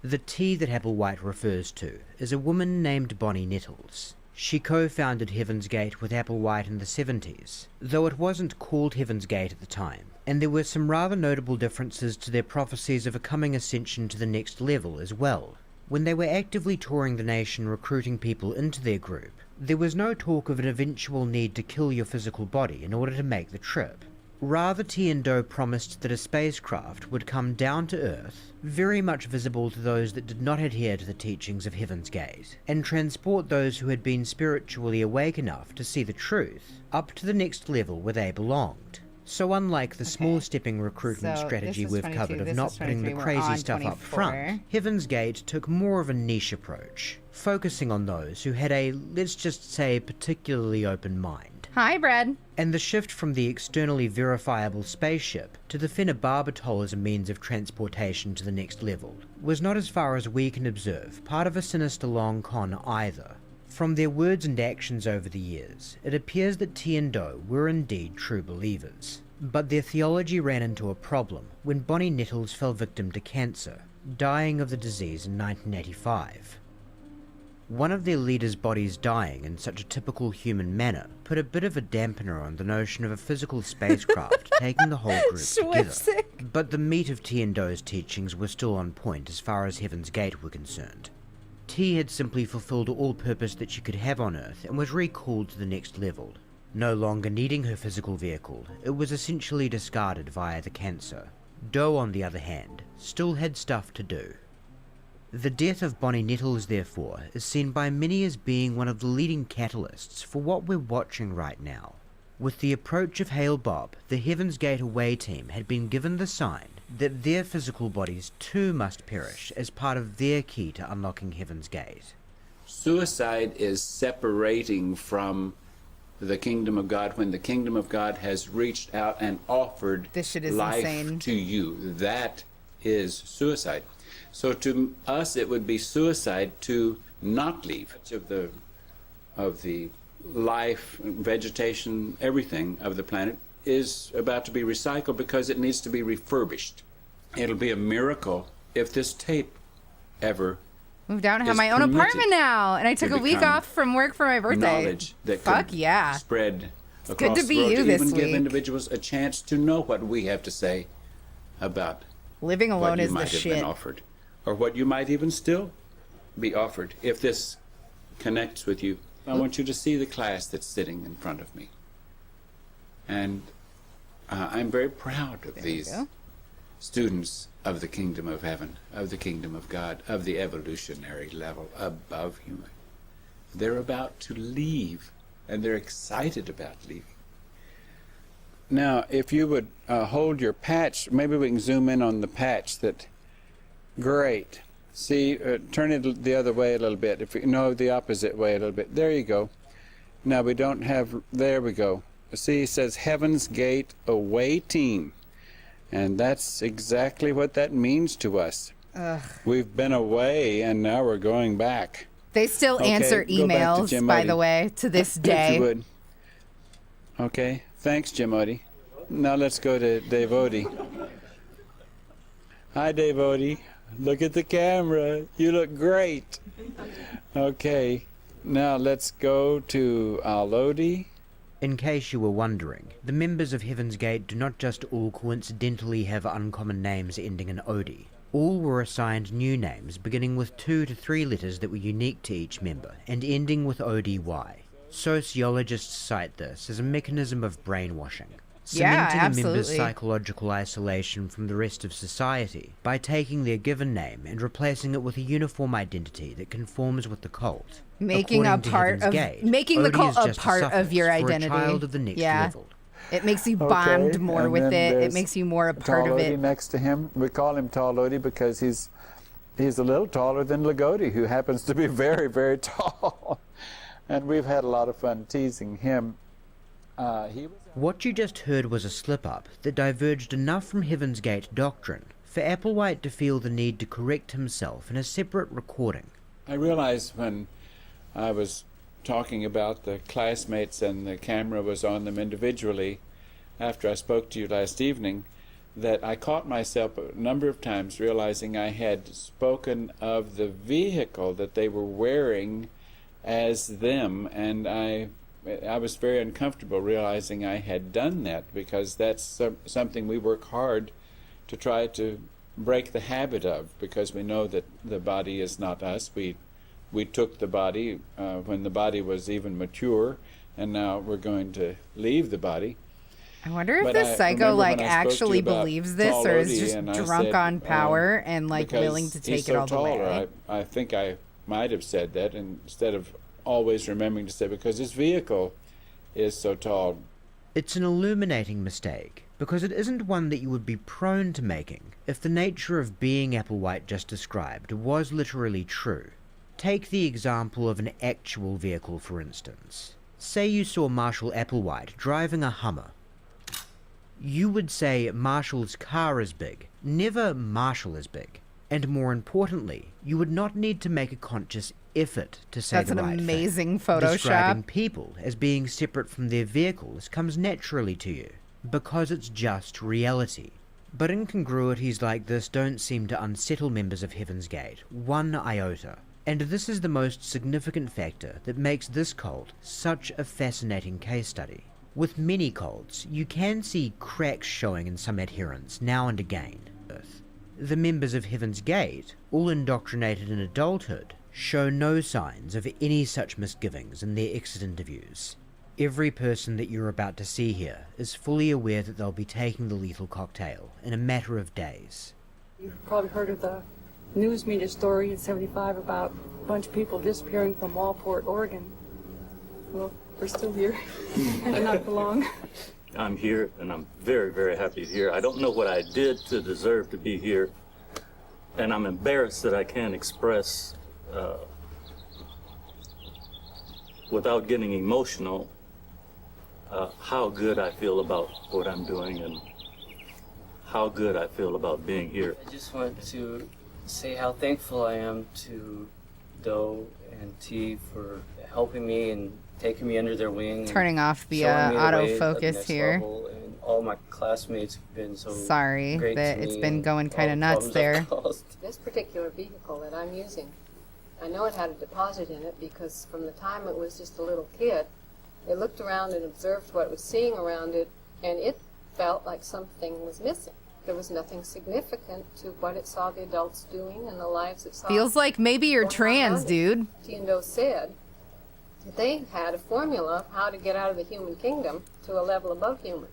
The T that Applewhite refers to is a woman named Bonnie Nettles. She co-founded Heaven's Gate with Applewhite in the 70s, though it wasn't called Heaven's Gate at the time, and there were some rather notable differences to their prophecies of a coming ascension to the next level as well. When they were actively touring the nation recruiting people into their group, there was no talk of an eventual need to kill your physical body in order to make the trip. Rather, T and Do promised that a spacecraft would come down to Earth, very much visible to those that did not adhere to the teachings of Heaven's Gate, and transport those who had been spiritually awake enough to see the truth up to the next level where they belonged. So unlike the small stepping recruitment strategy we've covered of not putting the crazy stuff up front, Heaven's Gate took more of a niche approach, focusing on those who had a, let's just say, particularly open mind. Hi, Brad. And the shift from the externally verifiable spaceship to the phenobarbital as a means of transportation to the next level was not, as far as we can observe, part of a sinister long con either. From their words and actions over the years, it appears that T and Do were indeed true believers. But their theology ran into a problem when Bonnie Nettles fell victim to cancer, dying of the disease in 1985. One of their leaders' bodies dying in such a typical human manner put a bit of a dampener on the notion of a physical spacecraft taking the whole group together. But the meat of T and Do's teachings were still on point as far as Heaven's Gate were concerned. T had simply fulfilled all purpose that she could have on Earth and was recalled to the next level. No longer needing her physical vehicle, it was essentially discarded via the cancer. Do, on the other hand, still had stuff to do. The death of Bonnie Nettles, therefore, is seen by many as being one of the leading catalysts for what we're watching right now. With the approach of Hale Bob, the Heaven's Gate away team had been given the sign that their physical bodies too must perish as part of their key to unlocking Heaven's Gate. Suicide is separating from the kingdom of God when the kingdom of God has reached out and offered life insane. to you. That is suicide. So to us, it would be suicide to not leave of the life, vegetation, everything of the planet is about to be recycled because it needs to be refurbished. It'll be a miracle if this tape ever moved out and have my own apartment now, and I took a week off from work for my birthday. Knowledge that Fuck could yeah. spread It's across good to be the world, you to this even give week. individuals a chance to know what we have to say about Living alone what you is the might have shit. been offered, or what you might even still be offered if this connects with you. I want you to see the class that's sitting in front of me, and I'm very proud of these students of the kingdom of heaven, of the kingdom of God, of the evolutionary level above human. They're about to leave, and they're excited about leaving. Now, if you would hold your patch, maybe we can zoom in on the patch. Great. See, turn it the other way a little bit. The opposite way a little bit. There you go. Now we don't have, there we go. See, it says Heaven's Gate awaiting. And that's exactly what that means to us. Ugh. We've been away and now we're going back. They still answer emails, by the way, to this day. If you would. Okay. Thanks, Jim Odie. Now let's go to Dave Odie. Hi, Dave Odie. Look at the camera. You look great. Okay. Now let's go to Al Odie. In case you were wondering, the members of Heaven's Gate do not just all coincidentally have uncommon names ending in Odie. All were assigned new names beginning with 2 to 3 letters that were unique to each member, and ending with ODY. Sociologists cite this as a mechanism of brainwashing, cementing a member's psychological isolation from the rest of society by taking their given name and replacing it with a uniform identity that conforms with the cult. Making the cult a part of your identity. For a child of the next level. It makes you bond more with it. It makes you more a part of it. Next to him, we call him Tall Odie because he's a little taller than Lagodi, who happens to be very, very tall. And we've had a lot of fun teasing him. What you just heard was a slip-up that diverged enough from Heaven's Gate doctrine for Applewhite to feel the need to correct himself in a separate recording. I realized when I was talking about the classmates and the camera was on them individually after I spoke to you last evening, that I caught myself a number of times realizing I had spoken of the vehicle that they were wearing as them, and I was very uncomfortable realizing I had done that, because that's something we work hard to try to break the habit of, because we know that the body is not us. We took the body when the body was even mature, and now we're going to leave the body. I wonder if this psycho actually believes this, or is just drunk on power and willing to take it all the way. I think I might have said that instead of always remembering to say because his vehicle is so tall. It's an illuminating mistake, because it isn't one that you would be prone to making if the nature of being Applewhite just described was literally true. Take the example of an actual vehicle, for instance. Say you saw Marshall Applewhite driving a Hummer. You would say Marshall's car is big, never Marshall is big. And more importantly, you would not need to make a conscious effort to say the right thing. That's an amazing Photoshop. Describing people as being separate from their vehicles comes naturally to you, because it's just reality. But incongruities like this don't seem to unsettle members of Heaven's Gate one iota. And this is the most significant factor that makes this cult such a fascinating case study. With many cults, you can see cracks showing in some adherents now and again. The members of Heaven's Gate, all indoctrinated in adulthood, show no signs of any such misgivings in their exit interviews. Every person that you're about to see here is fully aware that they'll be taking the lethal cocktail in a matter of days. You've probably heard of the news media story in '75 about a bunch of people disappearing from Walport, Oregon. Well, we're still here, and not for long. I'm here, and I'm very, very happy here. I don't know what I did to deserve to be here, and I'm embarrassed that I can't express, without getting emotional, how good I feel about what I'm doing and how good I feel about being here. I just want to say how thankful I am to Doe and T for helping me and taking me under their wing. Turning off the autofocus here. And all my classmates have been so sorry great that to it's me, been going kind of nuts there. This particular vehicle that I'm using, I know it had a deposit in it because from the time it was just a little kid, it looked around and observed what it was seeing around it, and it felt like something was missing. There was nothing significant to what it saw the adults doing and the lives it saw. Feels like maybe you're trans, dude. T and Doe said that they had a formula of how to get out of the human kingdom to a level above human.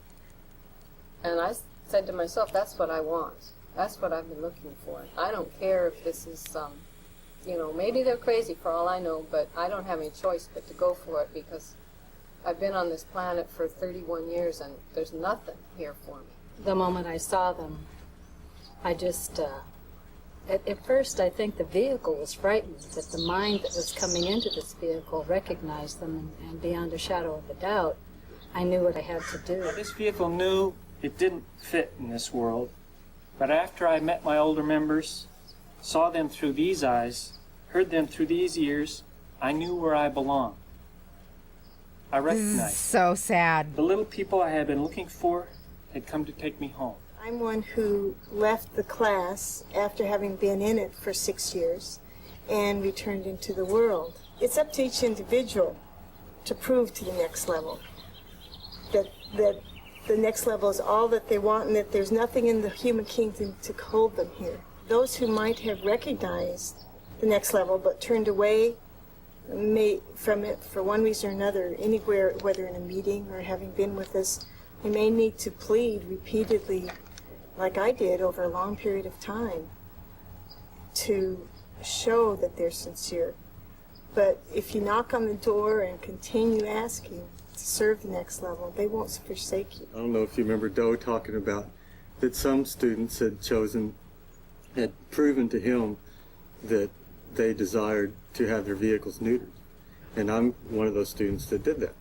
And I said to myself, that's what I want. That's what I've been looking for. I don't care if this is, maybe they're crazy for all I know, but I don't have any choice but to go for it because I've been on this planet for 31 years and there's nothing here for me. The moment I saw them, I just, at first I think the vehicle was frightened, but the mind that was coming into this vehicle recognized them, and beyond a shadow of a doubt, I knew what I had to do. This vehicle knew it didn't fit in this world, but after I met my older members, saw them through these eyes, heard them through these ears, I knew where I belonged. I recognized. So sad. The little people I had been looking for had come to take me home. I'm one who left the class after having been in it for 6 years and returned into the world. It's up to each individual to prove to the next level that the next level is all that they want and that there's nothing in the human kingdom to hold them here. Those who might have recognized the next level but turned away from it for one reason or another, anywhere, whether in a meeting or having been with us, they may need to plead repeatedly, like I did over a long period of time, to show that they're sincere. But if you knock on the door and continue asking to serve the next level, they won't forsake you. I don't know if you remember Doe talking about that some students had proven to him that they desired to have their vehicles neutered. And I'm one of those students that did that.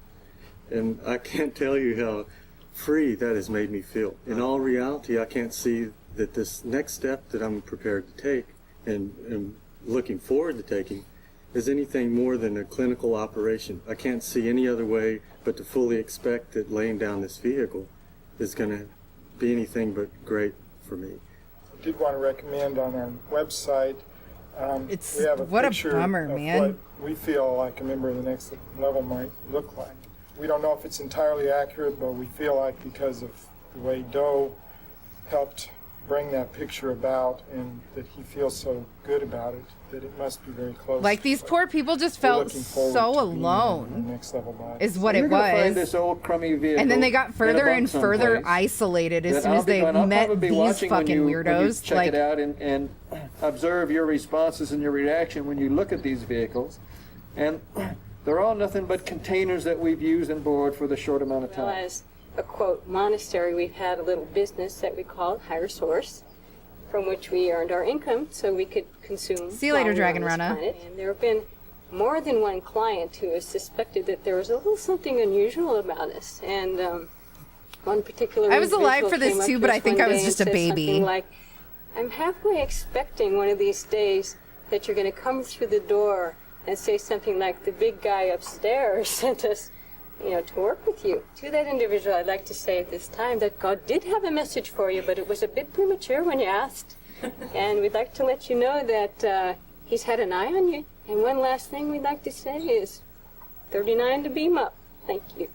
And I can't tell you how free that has made me feel. In all reality, I can't see that this next step that I'm prepared to take and looking forward to taking is anything more than a clinical operation. I can't see any other way but to fully expect that laying down this vehicle is going to be anything but great for me. I did want to recommend on our website, we have a what picture a bummer, of man. what we feel like a member of the next level might look like. We don't know if it's entirely accurate, but we feel like because of the way Doe helped bring that picture about and that he feels so good about it, that it must be very close. Like these poor people just felt so alone, is what it was. Find this old crummy vehicle and then they got further and further isolated as soon as they met these fucking weirdos. Check it out and observe your responses and your reaction when you look at these vehicles. And they're all nothing but containers that we've used and borrowed for the short amount of time. Well, as a, quote, monastery, we've had a little business that we called Higher Source, from which we earned our income so we could consume. See you later, Dragon Rana. And there have been more than one client who has suspected that there was a little something unusual about us. And one particular I was alive individual for this came up too, to but us I think one I was day just and a said baby. something like, I'm halfway expecting one of these days that you're going to come through the door and say something like, the big guy upstairs sent us, to work with you. To that individual, I'd like to say at this time that God did have a message for you, but it was a bit premature when you asked. And we'd like to let you know that he's had an eye on you. And one last thing we'd like to say is 39 to beam up. Thank you.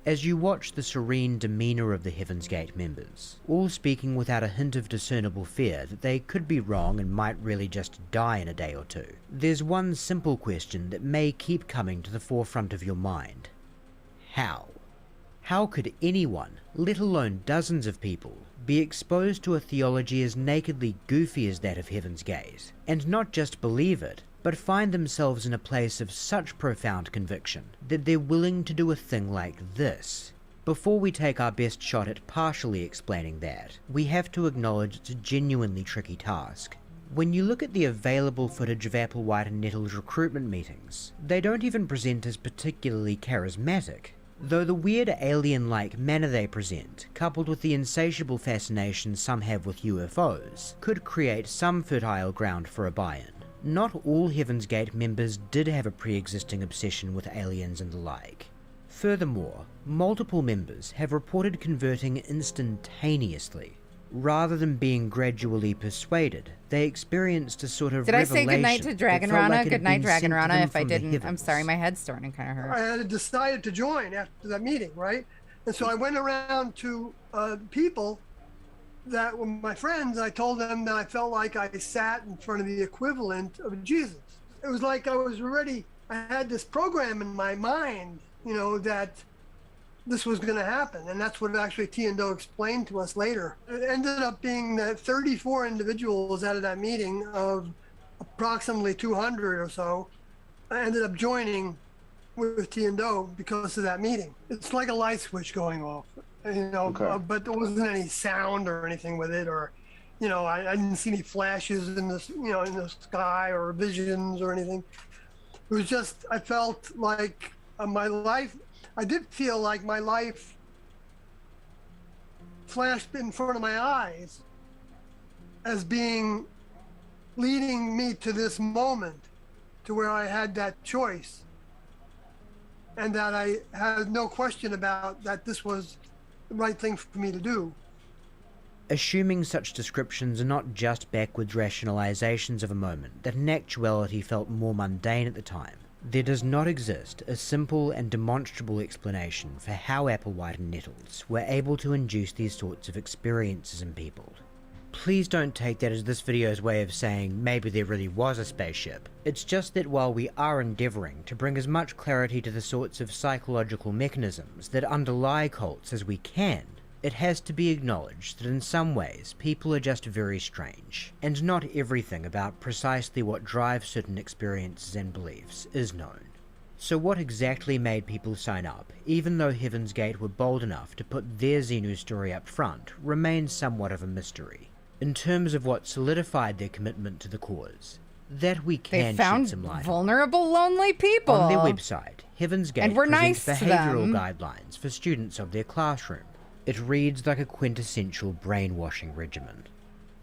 As you watch the serene demeanour of the Heaven's Gate members, all speaking without a hint of discernible fear that they could be wrong and might really just die in a day or two, there's one simple question that may keep coming to the forefront of your mind. How? How could anyone, let alone dozens of people, be exposed to a theology as nakedly goofy as that of Heaven's Gate, and not just believe it, but find themselves in a place of such profound conviction that they're willing to do a thing like this? Before we take our best shot at partially explaining that, we have to acknowledge it's a genuinely tricky task. When you look at the available footage of Applewhite and Nettle's recruitment meetings, they don't even present as particularly charismatic, though the weird alien-like manner they present, coupled with the insatiable fascination some have with UFOs, could create some fertile ground for a buy-in. Not all Heaven's Gate members did have a pre-existing obsession with aliens and the like. Furthermore, multiple members have reported converting instantaneously. Rather than being gradually persuaded, they experienced a sort of Did I say goodnight to Dragon Rana? Good night, Dragon Rana. If I didn't, I'm sorry, my head's starting to kind of hurt. I had decided to join after that meeting, right? And so I went around to people that were my friends. I told them that I felt like I sat in front of the equivalent of Jesus. It was like I had this program in my mind, that this was going to happen. And that's what actually T and Doe explained to us later. It ended up being that 34 individuals out of that meeting of approximately 200 or so, I ended up joining with T and Doe because of that meeting. It's like a light switch going off, but there wasn't any sound or anything with it, or, I didn't see any flashes in the, in the sky or visions or anything. It was just, I felt like my life, I did feel like my life flashed in front of my eyes as being, leading me to this moment, to where I had that choice, and that I had no question about that this was the right thing for me to do. Assuming such descriptions are not just backwards rationalizations of a moment that in actuality felt more mundane at the time, there does not exist a simple and demonstrable explanation for how Applewhite and Nettles were able to induce these sorts of experiences in people. Please don't take that as this video's way of saying maybe there really was a spaceship. It's just that while we are endeavouring to bring as much clarity to the sorts of psychological mechanisms that underlie cults as we can, it has to be acknowledged that in some ways people are just very strange, and not everything about precisely what drives certain experiences and beliefs is known. So what exactly made people sign up, even though Heaven's Gate were bold enough to put their Xenu story up front, remains somewhat of a mystery. In terms of what solidified their commitment to the cause, that we can shed some light on. Vulnerable, lonely people. On their website, Heaven's Gate presents behavioural guidelines for students of their classroom. It reads like a quintessential brainwashing regimen.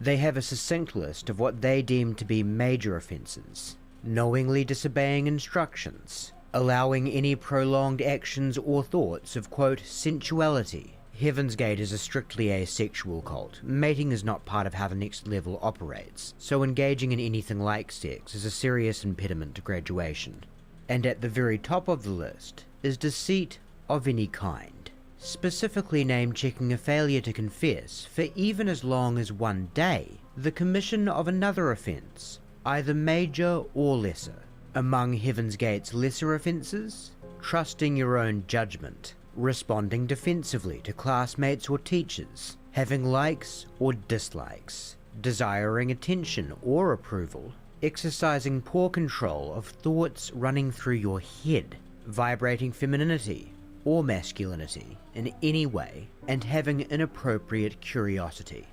They have a succinct list of what they deem to be major offences: knowingly disobeying instructions, allowing any prolonged actions or thoughts of, quote, sensuality. Heaven's Gate is a strictly asexual cult. Mating is not part of how the next level operates, so engaging in anything like sex is a serious impediment to graduation. And at the very top of the list is deceit of any kind, specifically name-checking a failure to confess for even as long as one day, the commission of another offence, either major or lesser. Among Heaven's Gate's lesser offences, trusting your own judgment, responding defensively to classmates or teachers, having likes or dislikes, desiring attention or approval, exercising poor control of thoughts running through your head, vibrating femininity or masculinity in any way, and having inappropriate curiosity.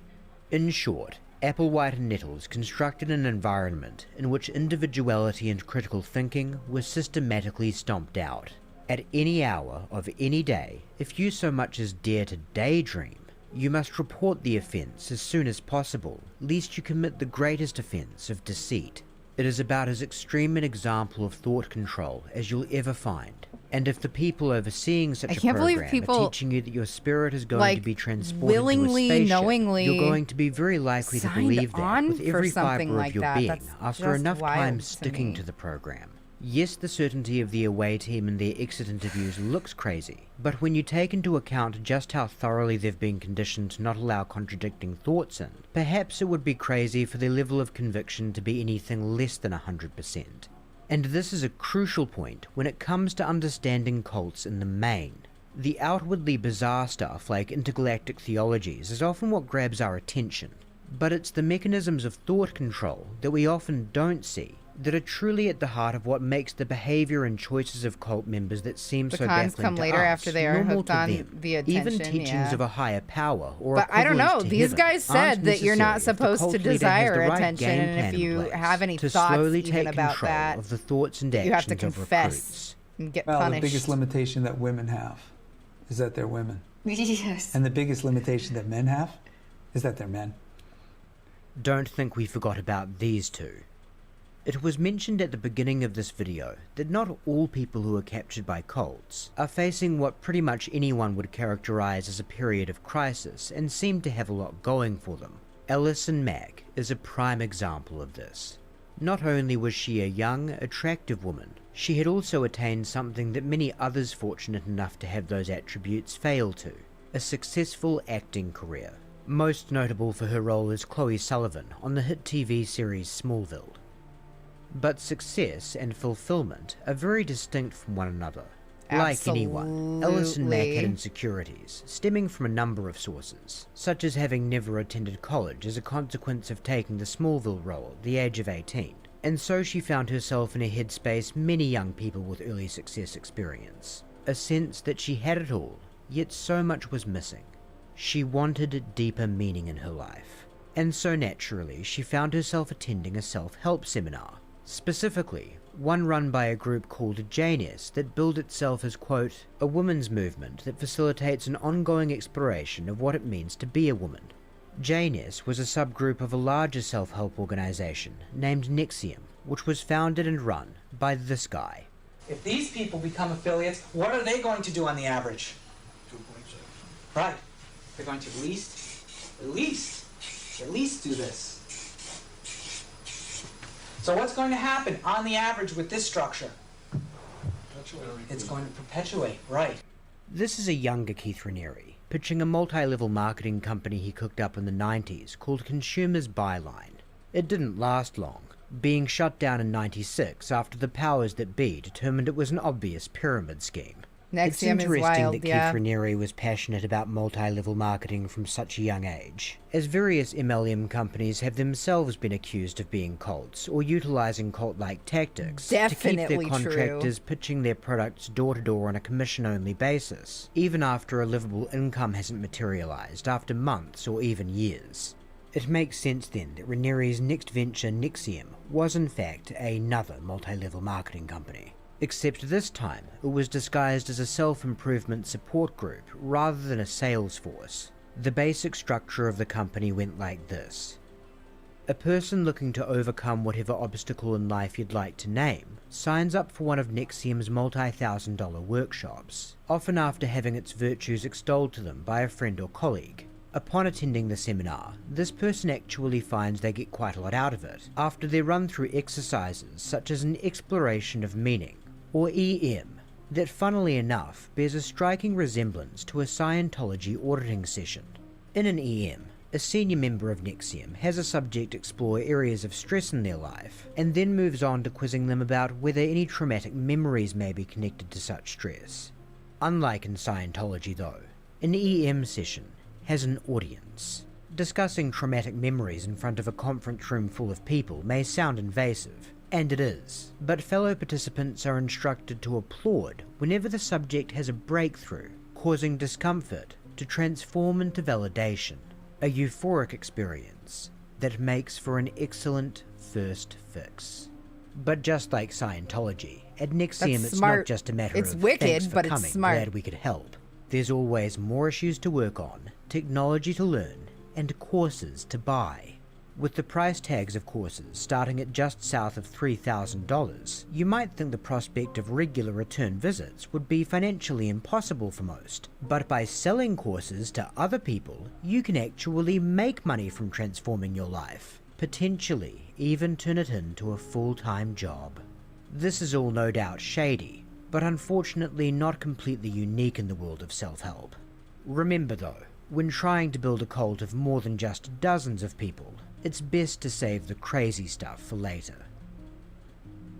In short, Applewhite and Nettles constructed an environment in which individuality and critical thinking were systematically stomped out. At any hour of any day, if you so much as dare to daydream, you must report the offence as soon as possible, lest you commit the greatest offence of deceit. It is about as extreme an example of thought control as you'll ever find. And if the people overseeing such a program are teaching you that your spirit is going to be transported willingly, to a spaceship, knowingly you're going to be very likely to believe that with every fibre of your being after enough time sticking to the program. Yes, the certainty of the away team and their exit interviews looks crazy, but when you take into account just how thoroughly they've been conditioned to not allow contradicting thoughts in, perhaps it would be crazy for their level of conviction to be anything less than 100%. And this is a crucial point when it comes to understanding cults in the main. The outwardly bizarre stuff like intergalactic theologies is often what grabs our attention, but it's the mechanisms of thought control that we often don't see that are truly at the heart of what makes the behavior and choices of cult members that seem so baffling come to later us after they are normal hooked to on them. the attention. Even teachings of a higher power or but I don't know. These guys said that you're not supposed supposed to desire attention, and if you have any thoughts even about that, of the thoughts and you have to actions of confess and get well, punished. The biggest limitation that women have is that they're women. Yes. And the biggest limitation that men have is that they're men. Don't think we forgot about these two. It was mentioned at the beginning of this video that not all people who are captured by cults are facing what pretty much anyone would characterize as a period of crisis and seem to have a lot going for them. Alison Mack is a prime example of this. Not only was she a young, attractive woman, she had also attained something that many others fortunate enough to have those attributes fail to: a successful acting career, most notable for her role as Chloe Sullivan on the hit TV series Smallville. But success and fulfillment are very distinct from one another. Like anyone, Alison Mack had insecurities, stemming from a number of sources, such as having never attended college as a consequence of taking the Smallville role at the age of 18, And so she found herself in a headspace many young people with early success experience. A sense that she had it all, yet so much was missing. She wanted deeper meaning in her life. And so naturally, she found herself attending a self-help seminar. Specifically, one run by a group called Janus that billed itself as, quote, a women's movement that facilitates an ongoing exploration of what it means to be a woman. Janus was a subgroup of a larger self-help organization named Nexium, which was founded and run by this guy. If these people become affiliates, what are they going to do on the average? 2.6. Right. They're going to at least do this. So what's going to happen on the average with this structure? It's going to perpetuate, right. This is a younger Keith Raniere, pitching a multi-level marketing company he cooked up in the 90s called Consumers Byline. It didn't last long, being shut down in 96 after the powers that be determined it was an obvious pyramid scheme. It's interesting that Keith Raniere was passionate about multi-level marketing from such a young age, as various MLM companies have themselves been accused of being cults or utilizing cult-like tactics to keep their contractors pitching their products door-to-door on a commission-only basis, even after a livable income hasn't materialized after months or even years. It makes sense then that Raniere's next venture, Nexium, was in fact another multi-level marketing company. Except this time, it was disguised as a self-improvement support group rather than a sales force. The basic structure of the company went like this. A person looking to overcome whatever obstacle in life you'd like to name signs up for one of Nexium's multi-$1,000 workshops, often after having its virtues extolled to them by a friend or colleague. Upon attending the seminar, this person actually finds they get quite a lot out of it after they run through exercises such as an exploration of meaning, or EM, that funnily enough bears a striking resemblance to a Scientology auditing session. In an EM, a senior member of Nexium has a subject explore areas of stress in their life, and then moves on to quizzing them about whether any traumatic memories may be connected to such stress. Unlike in Scientology though, an EM session has an audience. Discussing traumatic memories in front of a conference room full of people may sound invasive, and it is, but fellow participants are instructed to applaud whenever the subject has a breakthrough, causing discomfort to transform into validation, a euphoric experience that makes for an excellent first fix. But just like Scientology, at Nexium it's not just a matter of thanks for coming, glad we could help. There's always more issues to work on, technology to learn, and courses to buy. With the price tags of courses starting at just south of $3,000, you might think the prospect of regular return visits would be financially impossible for most. But by selling courses to other people, you can actually make money from transforming your life, potentially even turn it into a full-time job. This is all no doubt shady, but unfortunately not completely unique in the world of self-help. Remember though, when trying to build a cult of more than just dozens of people, it's best to save the crazy stuff for later.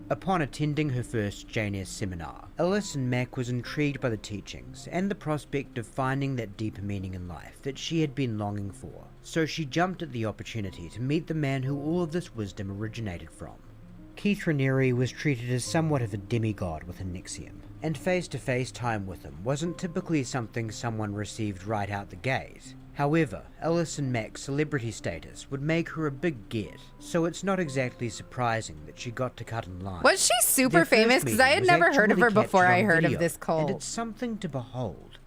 Upon attending her first Janus seminar, Alison Mack was intrigued by the teachings and the prospect of finding that deeper meaning in life that she had been longing for, so she jumped at the opportunity to meet the man who all of this wisdom originated from. Keith Raniere was treated as somewhat of a demigod within Nexium, and face-to-face time with him wasn't typically something someone received right out the gate. However, Alison Mack's celebrity status would make her a big get, so it's not exactly surprising that she got to cut in line. Was she super famous? Because I had never heard of her before I heard of this cult. And it's something to behold.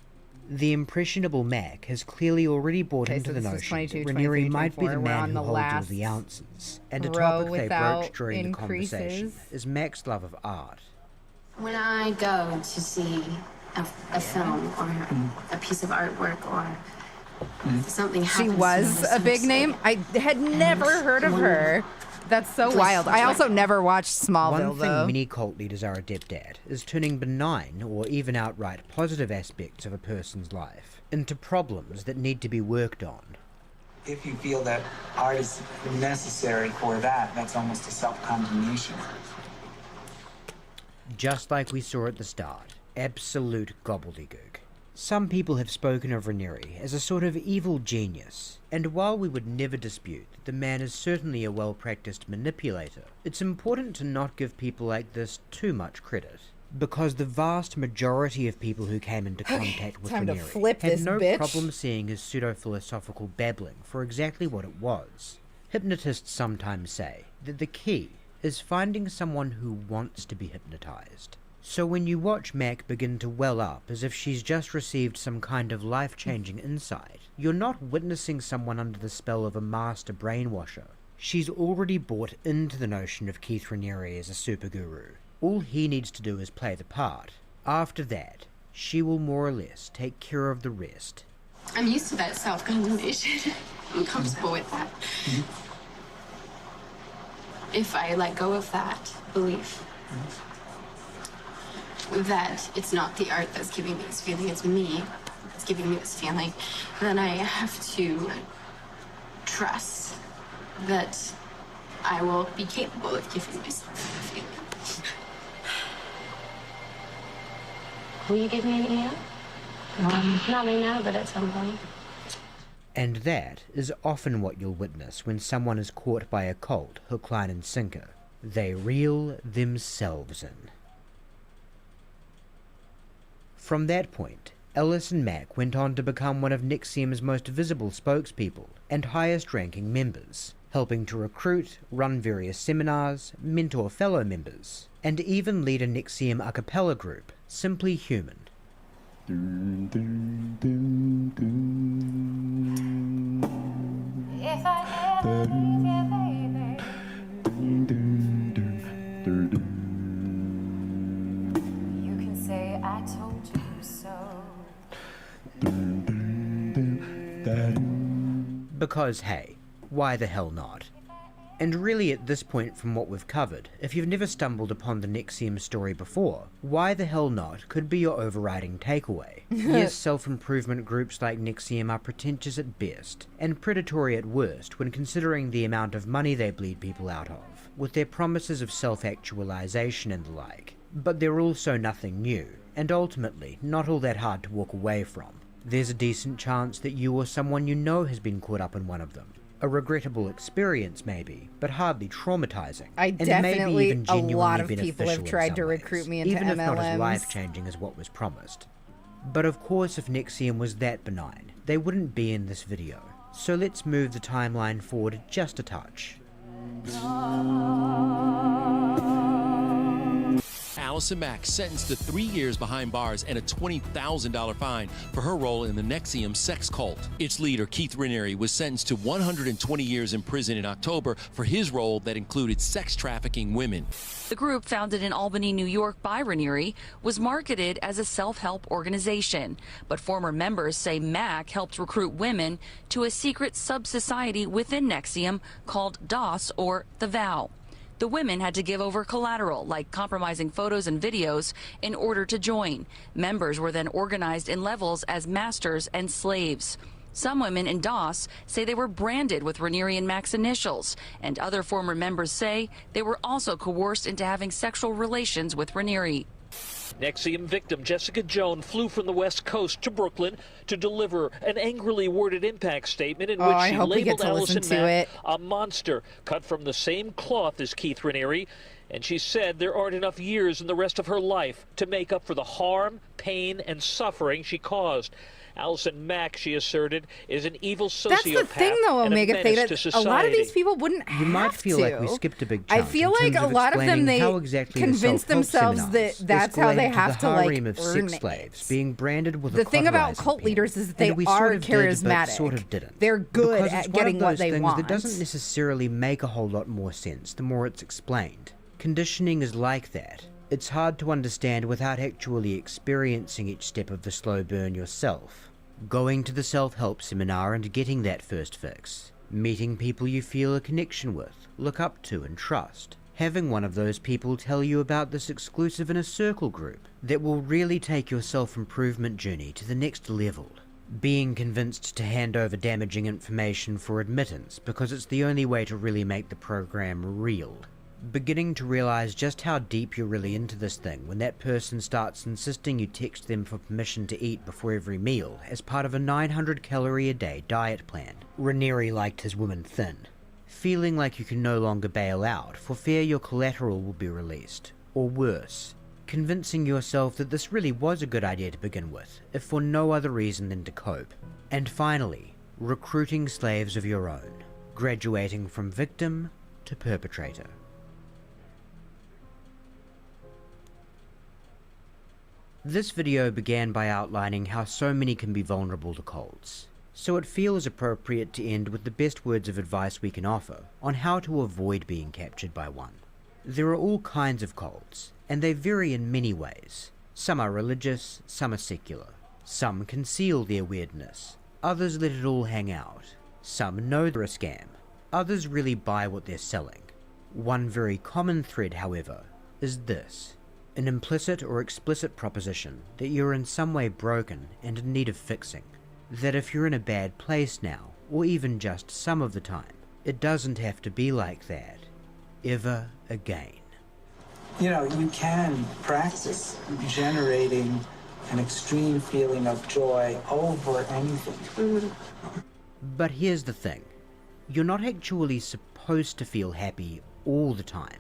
The impressionable Mack has clearly already bought into the notion that Raniere might be the man who holds all the ounces, and a topic they broached during the conversation is Mack's love of art. When I go to see a film or a piece of artwork or something happens, she was a big name. I had never heard of her. That's so wild. I also never watched Smallville, One thing many cult leaders are adept at is turning benign or even outright positive aspects of a person's life into problems that need to be worked on. If you feel that art is necessary for that, that's almost a self-condemnation. Just like we saw at the start, absolute gobbledygook. Some people have spoken of Raniere as a sort of evil genius, and while we would never dispute that the man is certainly a well-practiced manipulator, it's important to not give people like this too much credit. Because the vast majority of people who came into contact with Raniere had no problem seeing his pseudo-philosophical babbling for exactly what it was. Hypnotists sometimes say that the key is finding someone who wants to be hypnotized. So when you watch Mac begin to well up as if she's just received some kind of life-changing insight, you're not witnessing someone under the spell of a master brainwasher. She's already bought into the notion of Keith Raniere as a super guru. All he needs to do is play the part. After that, she will more or less take care of the rest. I'm used to that self-condemnation. I'm comfortable with that. If I let go of that belief, that it's not the art that's giving me this feeling, it's me that's giving me this feeling, then I have to trust that I will be capable of giving myself that feeling. Will you give me an ear? Not right now, but at some point. And that is often what you'll witness when someone is caught by a cult, hook, line and sinker. They reel themselves in. From that point, Alison Mack went on to become one of NXIVM's most visible spokespeople and highest-ranking members, helping to recruit, run various seminars, mentor fellow members, and even lead a NXIVM a cappella group, Simply Human. If I ever leave you, baby, you can say I told you so. Because hey, why the hell not? And really at this point from what we've covered, if you've never stumbled upon the NXIVM story before, why the hell not could be your overriding takeaway. Yes, self-improvement groups like NXIVM are pretentious at best, and predatory at worst when considering the amount of money they bleed people out of, with their promises of self-actualization and the like. But they're also nothing new, and ultimately not all that hard to walk away from. There's a decent chance that you or someone you know has been caught up in one of them. A regrettable experience, maybe, but hardly traumatizing. A lot of people have tried to recruit me into even if not as MLMs. life-changing as what was promised. But of course, if NXIVM was that benign, they wouldn't be in this video. So let's move the timeline forward just a touch. Alison Mack sentenced to 3 years behind bars and a $20,000 fine for her role in the NXIVM sex cult. Its leader, Keith Raniere, was sentenced to 120 years in prison in October for his role that included sex trafficking women. The group, founded in Albany, New York by Raniere, was marketed as a self-help organization. But former members say Mack helped recruit women to a secret sub-society within NXIVM called DOS, or The Vow. The women had to give over collateral, like compromising photos and videos, in order to join. Members were then organized in levels as masters and slaves. Some women in DOS say they were branded with Raniere and Mack's initials, and other former members say they were also coerced into having sexual relations with Raniere. NXIVM victim Jessica Joan flew from the West Coast to Brooklyn to deliver an angrily worded impact statement in which she labeled Alison Mack a monster cut from the same cloth as Keith Raniere, and she said there aren't enough years in the rest of her life to make up for the harm, pain, and suffering she caused. Alison Mack, she asserted, is an evil sociopath. That's the thing, though, Omega Theta. A lot of these people wouldn't have to. You might feel like we skipped a big chunk. I feel like a lot of them, they convince themselves that that's how they have to, like, of earn sex it. slaves being branded with The thing about cult leaders is that they are charismatic. Sort of didn't. They're good Because it's at one getting of what those they things want. that doesn't necessarily make a whole lot more sense the more it's explained. Conditioning is like that. It's hard to understand without actually experiencing each step of the slow burn yourself. Going to the self-help seminar and getting that first fix. Meeting people you feel a connection with, look up to and trust. Having one of those people tell you about this exclusive inner circle group that will really take your self-improvement journey to the next level. Being convinced to hand over damaging information for admittance because it's the only way to really make the program real. Beginning to realize just how deep you're really into this thing when that person starts insisting you text them for permission to eat before every meal as part of a 900 calorie a day diet plan. Raniere liked his women thin. Feeling like you can no longer bail out for fear your collateral will be released, or worse, convincing yourself that this really was a good idea to begin with, if for no other reason than to cope. And finally, recruiting slaves of your own, graduating from victim to perpetrator. This video began by outlining how so many can be vulnerable to cults, so it feels appropriate to end with the best words of advice we can offer on how to avoid being captured by one. There are all kinds of cults, and they vary in many ways. Some are religious, some are secular. Some conceal their weirdness, others let it all hang out. Some know they're a scam, others really buy what they're selling. One very common thread, however, is this: an implicit or explicit proposition that you're in some way broken and in need of fixing. That if you're in a bad place now, or even just some of the time, it doesn't have to be like that ever again. You know, you can practice generating an extreme feeling of joy over anything. But here's the thing. You're not actually supposed to feel happy all the time.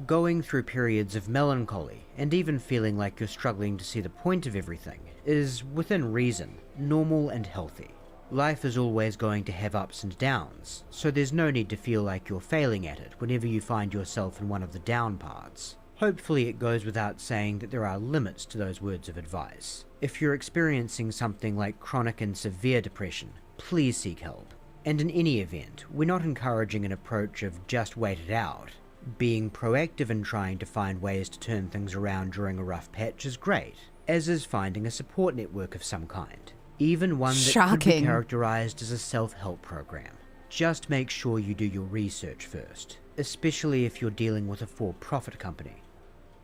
Going through periods of melancholy, and even feeling like you're struggling to see the point of everything, is, within reason, normal and healthy. Life is always going to have ups and downs, so there's no need to feel like you're failing at it whenever you find yourself in one of the down parts. Hopefully it goes without saying that there are limits to those words of advice. If you're experiencing something like chronic and severe depression, please seek help. And in any event, we're not encouraging an approach of just wait it out. Being proactive in trying to find ways to turn things around during a rough patch is great, as is finding a support network of some kind, even one that could be characterized as a self-help program. Just make sure you do your research first, especially if you're dealing with a for-profit company.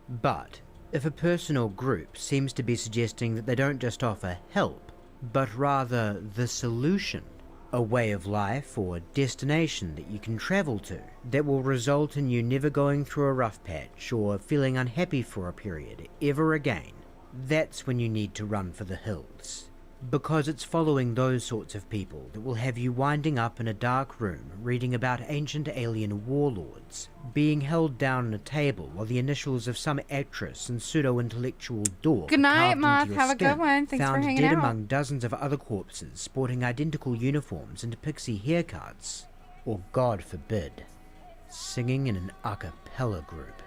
But if a person or group seems to be suggesting that they don't just offer help, but rather the solution, a way of life or destination that you can travel to that will result in you never going through a rough patch or feeling unhappy for a period ever again, that's when you need to run for the hills. Because it's following those sorts of people that will have you winding up in a dark room reading about ancient alien warlords, being held down on a table while the initials of some actress and pseudo-intellectual dork Good night, carved Moth. into your Have a good skin, one. Thanks for found hanging dead out. among dozens of other corpses sporting identical uniforms and pixie haircuts, or God forbid, singing in an a cappella group.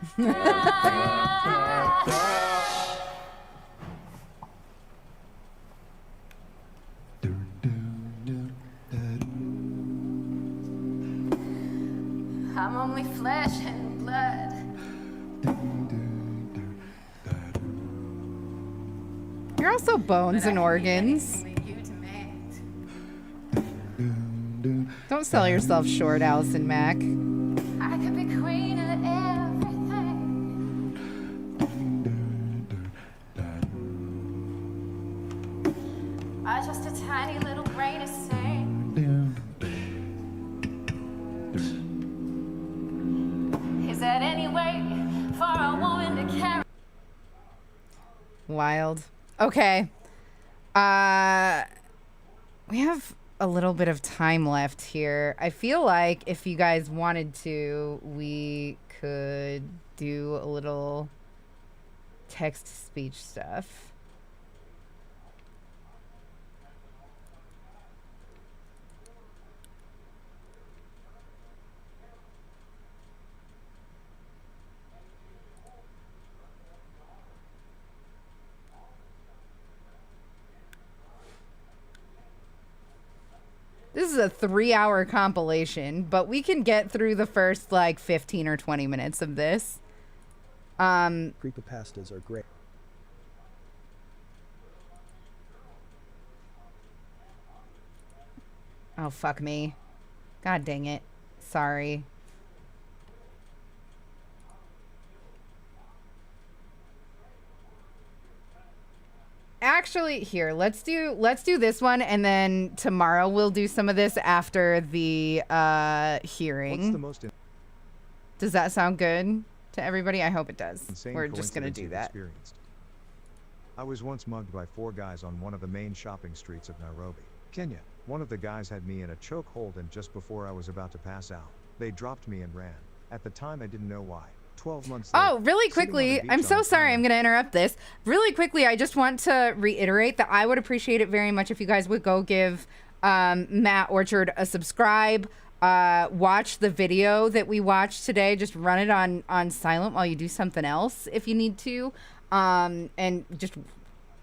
I'm only flesh and blood. You're also bones and organs. Don't sell yourself short, Alison Mack. I could be queen of everything. I'm just a tiny little grain of sand. Is that any way for a woman to carry? Wild. Okay. We have a little bit of time left here. I feel like if you guys wanted to, we could do a little text-to-speech stuff. This is a 3-hour compilation, but we can get through the first like 15 or 20 minutes of this. Creepypastas are great. Oh, fuck me. God dang it. Sorry. Actually, here, let's do this one, and then tomorrow we'll do some of this after the hearing. What's the most Does that sound good to everybody? I hope it does. Insane We're just going to do that. Experienced. I was once mugged by 4 guys on one of the main shopping streets of Nairobi, Kenya. One of the guys had me in a chokehold, and just before I was about to pass out, they dropped me and ran. At the time, I didn't know why. 12 months later, oh, really quickly, I'm so sorry, I'm going to interrupt this. Really quickly, I just want to reiterate that I would appreciate it very much if you guys would go give Matt Orchard a subscribe. Watch the video that we watched today. Just run it on silent while you do something else if you need to. And just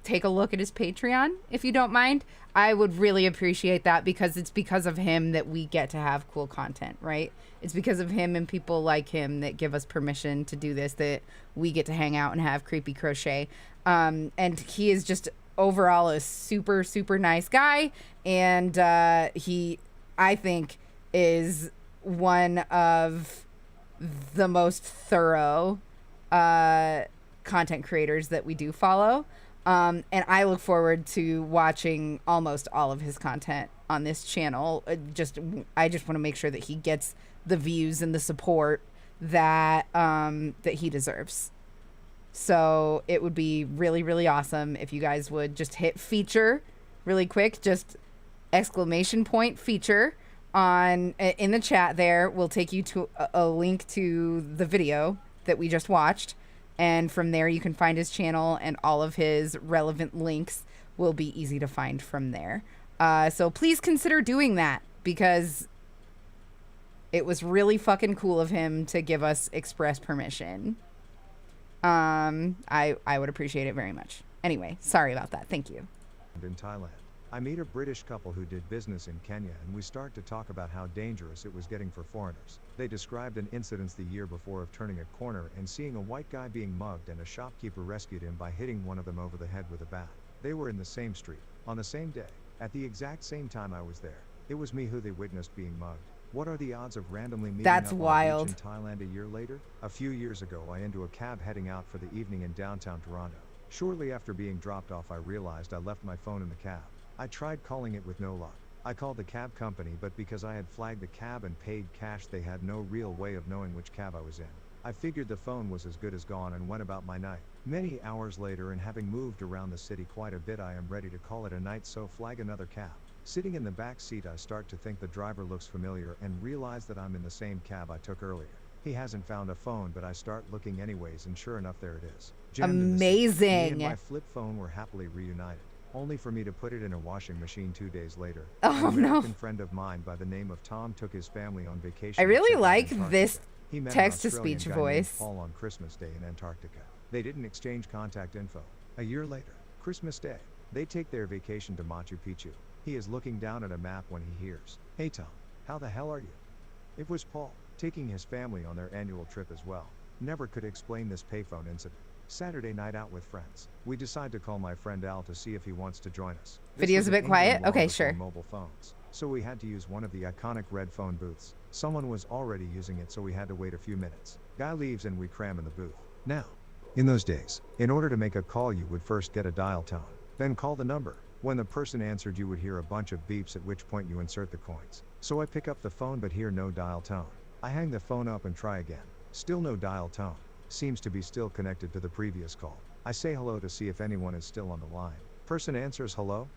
take a look at his Patreon if you don't mind. I would really appreciate that, because it's because of him that we get to have cool content, right? It's because of him and people like him that give us permission to do this, that we get to hang out and have creepy crochet. And he is just overall a super, super nice guy. And he, I think, is one of the most thorough content creators that we do follow. And I look forward to watching almost all of his content on this channel. I just want to make sure that he gets the views and the support that that he deserves. So it would be really, really awesome if you guys would just hit feature really quick, just exclamation point feature on in the chat there. Will take you to a link to the video that we just watched. And from there, you can find his channel, and all of his relevant links will be easy to find from there. So please consider doing that, because it was really fucking cool of him to give us express permission. I would appreciate it very much. Anyway, sorry about that. Thank you. In Thailand, I meet a British couple who did business in Kenya, and we start to talk about how dangerous it was getting for foreigners. They described an incident the year before of turning a corner and seeing a white guy being mugged, and a shopkeeper rescued him by hitting one of them over the head with a bat. They were in the same street, on the same day, at the exact same time I was there. It was me who they witnessed being mugged. What are the odds of randomly meeting That's up wild. on the beach in Thailand a year later? A few years ago, I into a cab heading out for the evening in downtown Toronto. Shortly after being dropped off, I realized I left my phone in the cab. I tried calling it with no luck. I called the cab company, but because I had flagged the cab and paid cash, they had no real way of knowing which cab I was in. I figured the phone was as good as gone and went about my night. Many hours later, and having moved around the city quite a bit, I am ready to call it a night, so flag another cab. Sitting in the back seat, I start to think the driver looks familiar and realize that I'm in the same cab I took earlier. He hasn't found a phone, but I start looking anyways, and sure enough, there it is. Amazing. Me and my flip phone were happily reunited, only for me to put it in a washing machine 2 days later. Oh, An American no. friend of mine by the name of Tom took his family on vacation. I really to like Antarctica. this He met an text-to-speech Australian guy named voice. Paul on Christmas Day in Antarctica. They didn't exchange contact info. A year later, Christmas Day, they take their vacation to Machu Picchu. He is looking down at a map when he hears, "Hey Tom, how the hell are you?" It was Paul, taking his family on their annual trip as well. Never could explain this payphone incident. Saturday night out with friends. We decide to call my friend Al to see if he wants to join us. This Video's was a in bit England quiet? long Okay, before sure. Mobile phones. So we had to use one of the iconic red phone booths. Someone was already using it, so we had to wait a few minutes. Guy leaves and we cram in the booth. Now, in those days, in order to make a call, you would first get a dial tone, then call the number. When the person answered, you would hear a bunch of beeps, at which point you insert the coins. So I pick up the phone but hear no dial tone. I hang the phone up and try again. Still no dial tone. Seems to be still connected to the previous call. I say hello to see if anyone is still on the line. Person answers hello.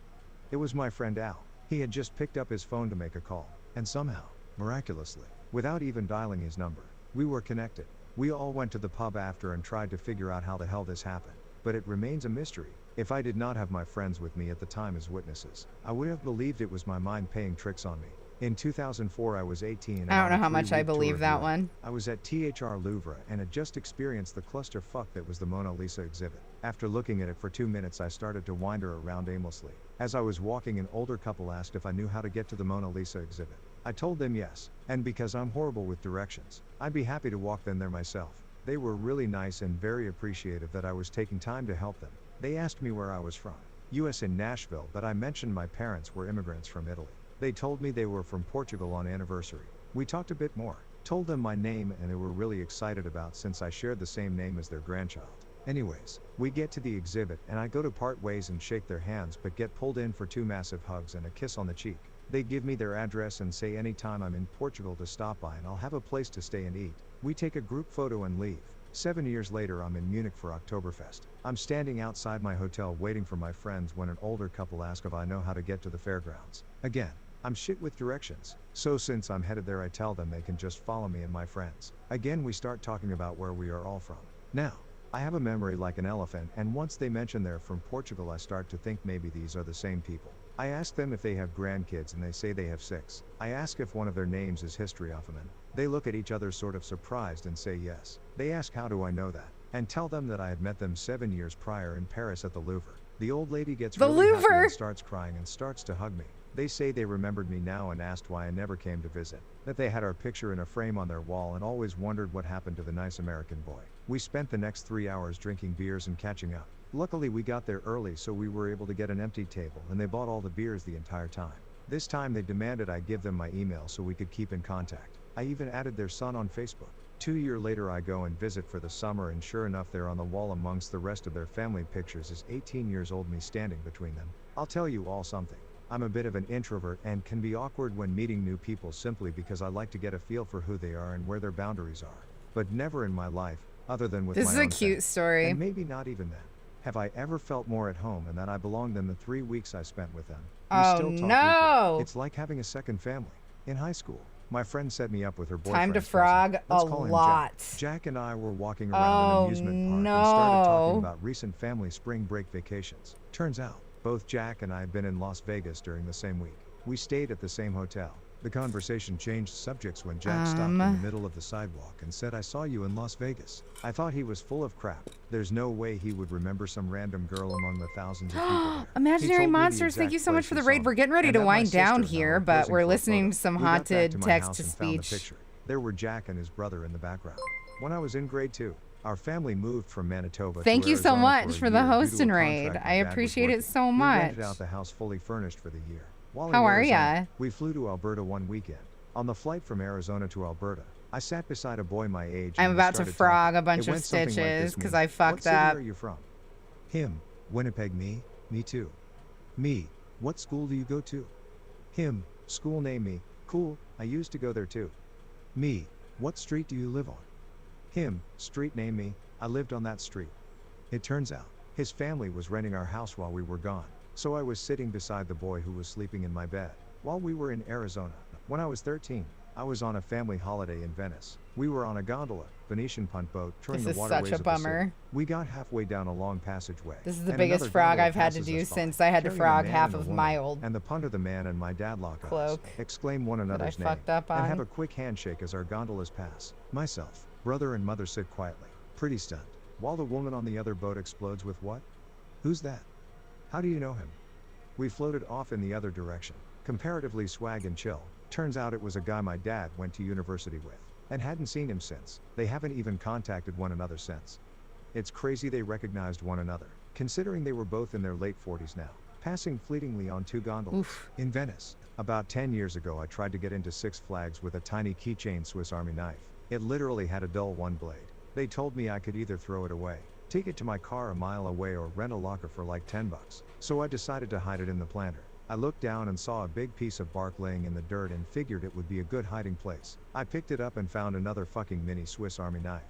It was my friend Al. He had just picked up his phone to make a call, and somehow, miraculously, without even dialing his number, we were connected. We all went to the pub after and tried to figure out how the hell this happened, but it remains a mystery. If I did not have my friends with me at the time as witnesses, I would have believed it was my mind playing tricks on me. In 2004, I was 18. And I don't on know a how much I 3-week tour believe of that Europe. one. I was at THR Louvre and had just experienced the clusterfuck that was the Mona Lisa exhibit. After looking at it for 2 minutes, I started to wander around aimlessly. As I was walking, an older couple asked if I knew how to get to the Mona Lisa exhibit. I told them yes, and because I'm horrible with directions, I'd be happy to walk them there myself. They were really nice and very appreciative that I was taking time to help them. They asked me where I was from. US in Nashville, but I mentioned my parents were immigrants from Italy. They told me they were from Portugal on anniversary. We talked a bit more, told them my name, and they were really excited about since I shared the same name as their grandchild. Anyways, we get to the exhibit and I go to part ways and shake their hands, but get pulled in for 2 massive hugs and a kiss on the cheek. They give me their address and say anytime I'm in Portugal to stop by and I'll have a place to stay and eat. We take a group photo and leave. 7 years later, I'm in Munich for Oktoberfest. I'm standing outside my hotel waiting for my friends when an older couple ask if I know how to get to the fairgrounds. Again, I'm shit with directions, so since I'm headed there I tell them they can just follow me and my friends. Again we start talking about where we are all from. Now, I have a memory like an elephant, and once they mention they're from Portugal I start to think maybe these are the same people. I ask them if they have grandkids and they say they have 6. I ask if one of their names is History Offerman. They look at each other sort of surprised and say yes. They ask how do I know that, and tell them that I had met them 7 years prior in Paris at the Louvre. The old lady gets really happy and starts crying and starts to hug me. They say they remembered me now and asked why I never came to visit, that they had our picture in a frame on their wall and always wondered what happened to the nice American boy. We spent the next 3 hours drinking beers and catching up. Luckily we got there early so we were able to get an empty table, and they bought all the beers the entire time. This time they demanded I give them my email so we could keep in contact. I even added their son on Facebook. 2 years later I go and visit for the summer, and sure enough there on the wall amongst the rest of their family pictures is 18 years old me standing between them. I'll tell you all something. I'm a bit of an introvert and can be awkward when meeting new people simply because I like to get a feel for who they are and where their boundaries are. But never in my life, other than with my own This is a cute story. And maybe not even then, have I ever felt more at home and that I belonged than the 3 weeks I spent with them. We still talk weekly. It's like having a second family. In high school, my friend set me up with her boyfriend. Time to frog a lot. Jack and I were walking around an amusement park and started talking about recent family spring break vacations. Turns out, both Jack and I had been in Las Vegas during the same week. We stayed at the same hotel. The conversation changed subjects when Jack stopped in the middle of the sidewalk and said, "I saw you in Las Vegas." I thought he was full of crap. There's no way he would remember some random girl among the thousands of people there. Imaginary Monsters, thank you so much for the raid. We're getting ready to wind down here, but we're listening to some haunted text-to-speech. There were Jack and his brother in the background. When I was in grade 2, our family moved from Manitoba Thank to you so Arizona much for the host and raid. I appreciate it so much. We rented out the house fully furnished for the year. While How in are Arizona, ya? We flew to Alberta one weekend. On the flight from Arizona to Alberta, I sat beside a boy my age. I'm and we about to started frog talking. a bunch It of went something like stitches this, because me, I fucked "What city up. are you from?" Him, Winnipeg. Me too. Me, what school do you go to? Him, school name. Me, cool, I used to go there too. Me, what street do you live on? Him, street name. Me, I lived on that street. It turns out, his family was renting our house while we were gone, so I was sitting beside the boy who was sleeping in my bed. While we were in Arizona, when I was 13, I was on a family holiday in Venice. We were on a gondola, Venetian punt boat, touring the waterways of the city. We got halfway down a long passageway. This is the and biggest another frog gondola I've had to passes do us by, since I had to carrying a frog man half and a of woman, my old and the punter, the man, and my dad lock eyes, cloak exclaim one that I another's name, fucked up and on. have a quick handshake as our gondolas pass. Myself, brother, and mother sit quietly, pretty stunned, while the woman on the other boat explodes with, "What? Who's that? How do you know him?" We floated off in the other direction, comparatively swag and chill. Turns out it was a guy my dad went to university with, and hadn't seen him since. They haven't even contacted one another since. It's crazy they recognized one another, considering they were both in their late 40s now, passing fleetingly on 2 gondolas. Oof. In Venice, about 10 years ago I tried to get into Six Flags with a tiny keychain Swiss Army knife. It literally had a dull one blade. They told me I could either throw it away, take it to my car a mile away, or rent a locker for like $10. So I decided to hide it in the planter. I looked down and saw a big piece of bark laying in the dirt and figured it would be a good hiding place. I picked it up and found another fucking mini Swiss Army knife.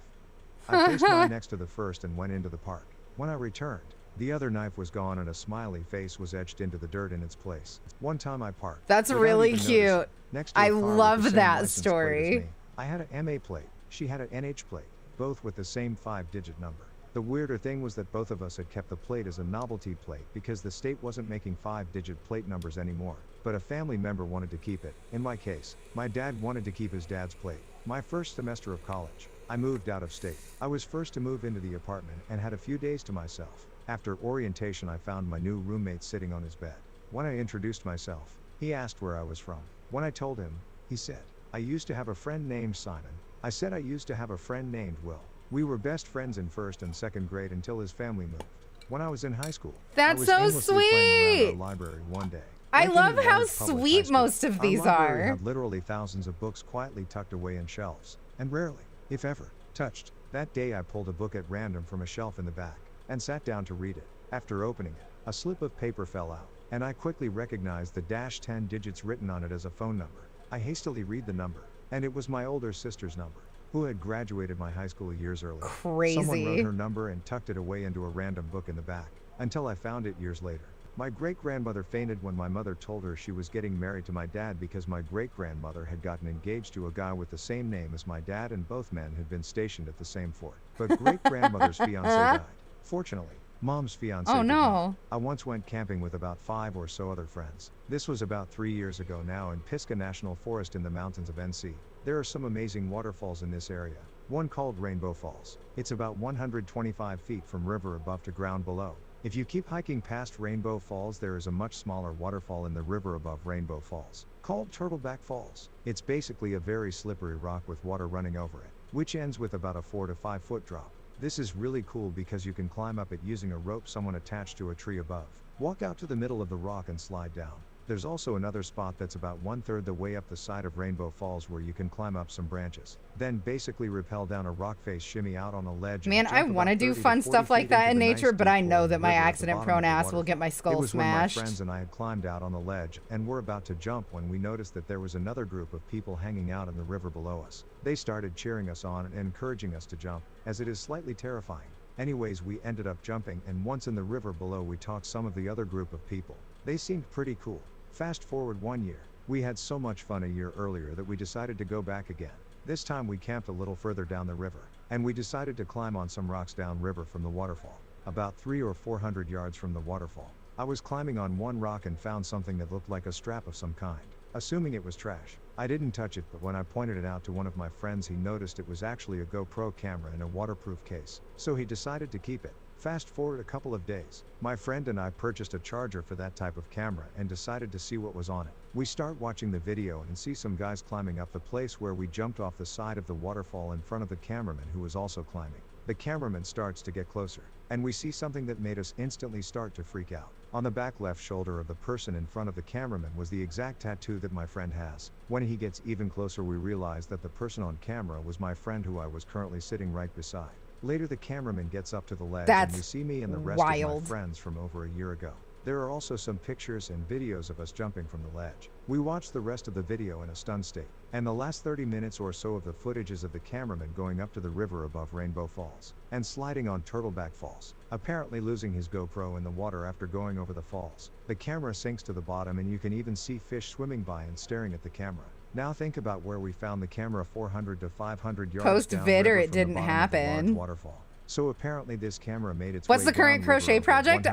I placed mine next to the first and went into the park. When I returned, the other knife was gone and a smiley face was etched into the dirt in its place. One time I parked. That's without really even cute. noticing, next to a I car with the love same that license plate as story. me. I had an MA plate. She had an NH plate, both with the same 5-digit number. The weirder thing was that both of us had kept the plate as a novelty plate because the state wasn't making 5-digit plate numbers anymore, but a family member wanted to keep it. In my case, my dad wanted to keep his dad's plate. My first semester of college, I moved out of state. I was first to move into the apartment and had a few days to myself. After orientation, I found my new roommate sitting on his bed. When I introduced myself, he asked where I was from. When I told him, he said, "I used to have a friend named Simon." I said I used to have a friend named Will. We were best friends in 1st and 2nd grade until his family moved. When I was in high school, That's I was so aimlessly playing around sweet. our library one day. I Like love any how large public high sweet school, most of these our library are. had literally thousands of books quietly tucked away in shelves, and rarely, if ever, touched. That day I pulled a book at random from a shelf in the back, and sat down to read it. After opening it, a slip of paper fell out, and I quickly recognized the -10 digits written on it as a phone number. I hastily read the number, and it was my older sister's number. who had graduated my high school years earlier. Crazy. Someone wrote her number and tucked it away into a random book in the back, until I found it years later. My great-grandmother fainted when my mother told her she was getting married to my dad because my great-grandmother had gotten engaged to a guy with the same name as my dad, and both men had been stationed at the same fort. But great-grandmother's fiance died. Fortunately, Mom's fiance did not. I once went camping with about 5 or so other friends. This was about 3 years ago now in Pisgah National Forest in the mountains of NC. There are some amazing waterfalls in this area. One called Rainbow Falls. It's about 125 feet from river above to ground below. If you keep hiking past Rainbow Falls, there is a much smaller waterfall in the river above Rainbow Falls, called Turtleback Falls. It's basically a very slippery rock with water running over it, which ends with about a 4 to 5 foot drop. This is really cool because you can climb up it using a rope someone attached to a tree above. Walk out to the middle of the rock and slide down. There's also another spot that's about 1/3 the way up the side of Rainbow Falls where you can climb up some branches, then basically rappel down a rock face, shimmy out on a ledge. Man, I want to do fun stuff like that in nature, but I know that my accident-prone ass will get my skull smashed. It was when my friends and I had climbed out on the ledge and were about to jump when we noticed that there was another group of people hanging out in the river below us. They started cheering us on and encouraging us to jump, as it is slightly terrifying. Anyways, we ended up jumping, and once in the river below we talked some of the other group of people. They seemed pretty cool. Fast forward 1 year. We had so much fun a year earlier that we decided to go back again. This time we camped a little further down the river, and we decided to climb on some rocks downriver from the waterfall, about 300 or 400 yards from the waterfall. I was climbing on one rock and found something that looked like a strap of some kind. Assuming it was trash, I didn't touch it, but when I pointed it out to one of my friends, he noticed it was actually a GoPro camera in a waterproof case, so he decided to keep it. Fast forward a couple of days, my friend and I purchased a charger for that type of camera and decided to see what was on it. We start watching the video and see some guys climbing up the place where we jumped off the side of the waterfall in front of the cameraman, who was also climbing. The cameraman starts to get closer, and we see something that made us instantly start to freak out. On the back left shoulder of the person in front of the cameraman was the exact tattoo that my friend has. When he gets even closer, we realize that the person on camera was my friend, who I was currently sitting right beside. Later, the cameraman gets up to the ledge and we see me and the rest of my friends from over a year ago. There are also some pictures and videos of us jumping from the ledge. We watched the rest of the video in a stunned state, and the last 30 minutes or so of the footage is of the cameraman going up to the river above Rainbow Falls and sliding on Turtleback Falls, apparently losing his GoPro in the water after going over the falls. The camera sinks to the bottom and you can even see fish swimming by and staring at the camera. Now think about where we found the camera 400 to 500 yards post-vid, or it didn't the happen. Waterfall. So apparently this camera made its What's way the current crochet project?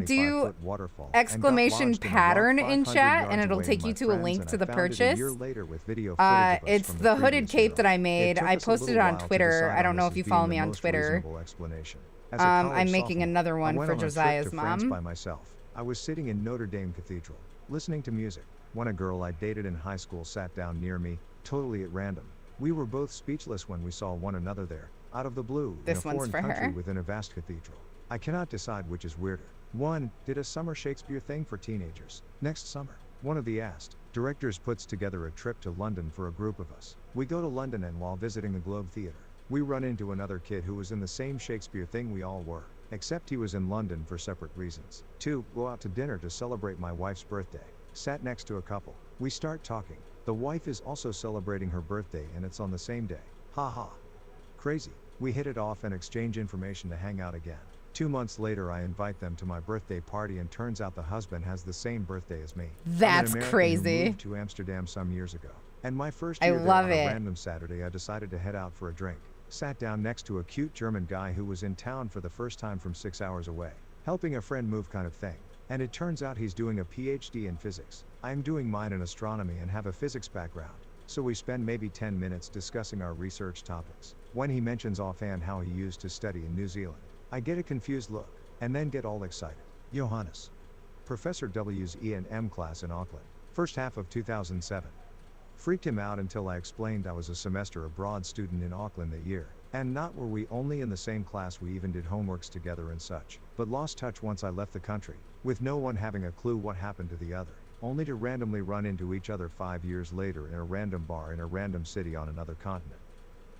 Do exclamation pattern in chat and it'll take you to a link to the purchase. It's the hooded cape that I made. I posted it on Twitter. I don't know if you follow me on Twitter. I'm making another one for Josiah's mom. By myself. I was sitting in Notre Dame Cathedral, listening to music, when a girl I dated in high school sat down near me, totally at random. We were both speechless when we saw one another there, out of the blue, in a foreign country within a vast cathedral. I cannot decide which is weirder. One, did a summer Shakespeare thing for teenagers. Next summer, one of the asked directors puts together a trip to London for a group of us. We go to London, and while visiting the Globe Theatre, we run into another kid who was in the same Shakespeare thing we all were, except he was in London for separate reasons. 2, go out to dinner to celebrate my wife's birthday. Sat next to a couple. We start talking. The wife is also celebrating her birthday and it's on the same day. Ha ha. Crazy. We hit it off and exchange information to hang out again. 2 months later, I invite them to my birthday party, and turns out the husband has the same birthday as me. That's crazy. Who moved to Amsterdam some years ago. And my first year there, on a random Saturday, I decided to head out for a drink. Sat down next to a cute German guy who was in town for the first time from 6 hours away. Helping a friend move kind of thing. And it turns out he's doing a PhD in physics. I'm doing mine in astronomy and have a physics background. So we spend maybe 10 minutes discussing our research topics. When he mentions offhand how he used to study in New Zealand, I get a confused look, and then get all excited. Johannes. Professor W's E&M class in Auckland. First half of 2007. Freaked him out until I explained I was a semester abroad student in Auckland that year. And not were we only in the same class, we even did homeworks together and such. But lost touch once I left the country, with no one having a clue what happened to the other. Only to randomly run into each other 5 years later in a random bar in a random city on another continent.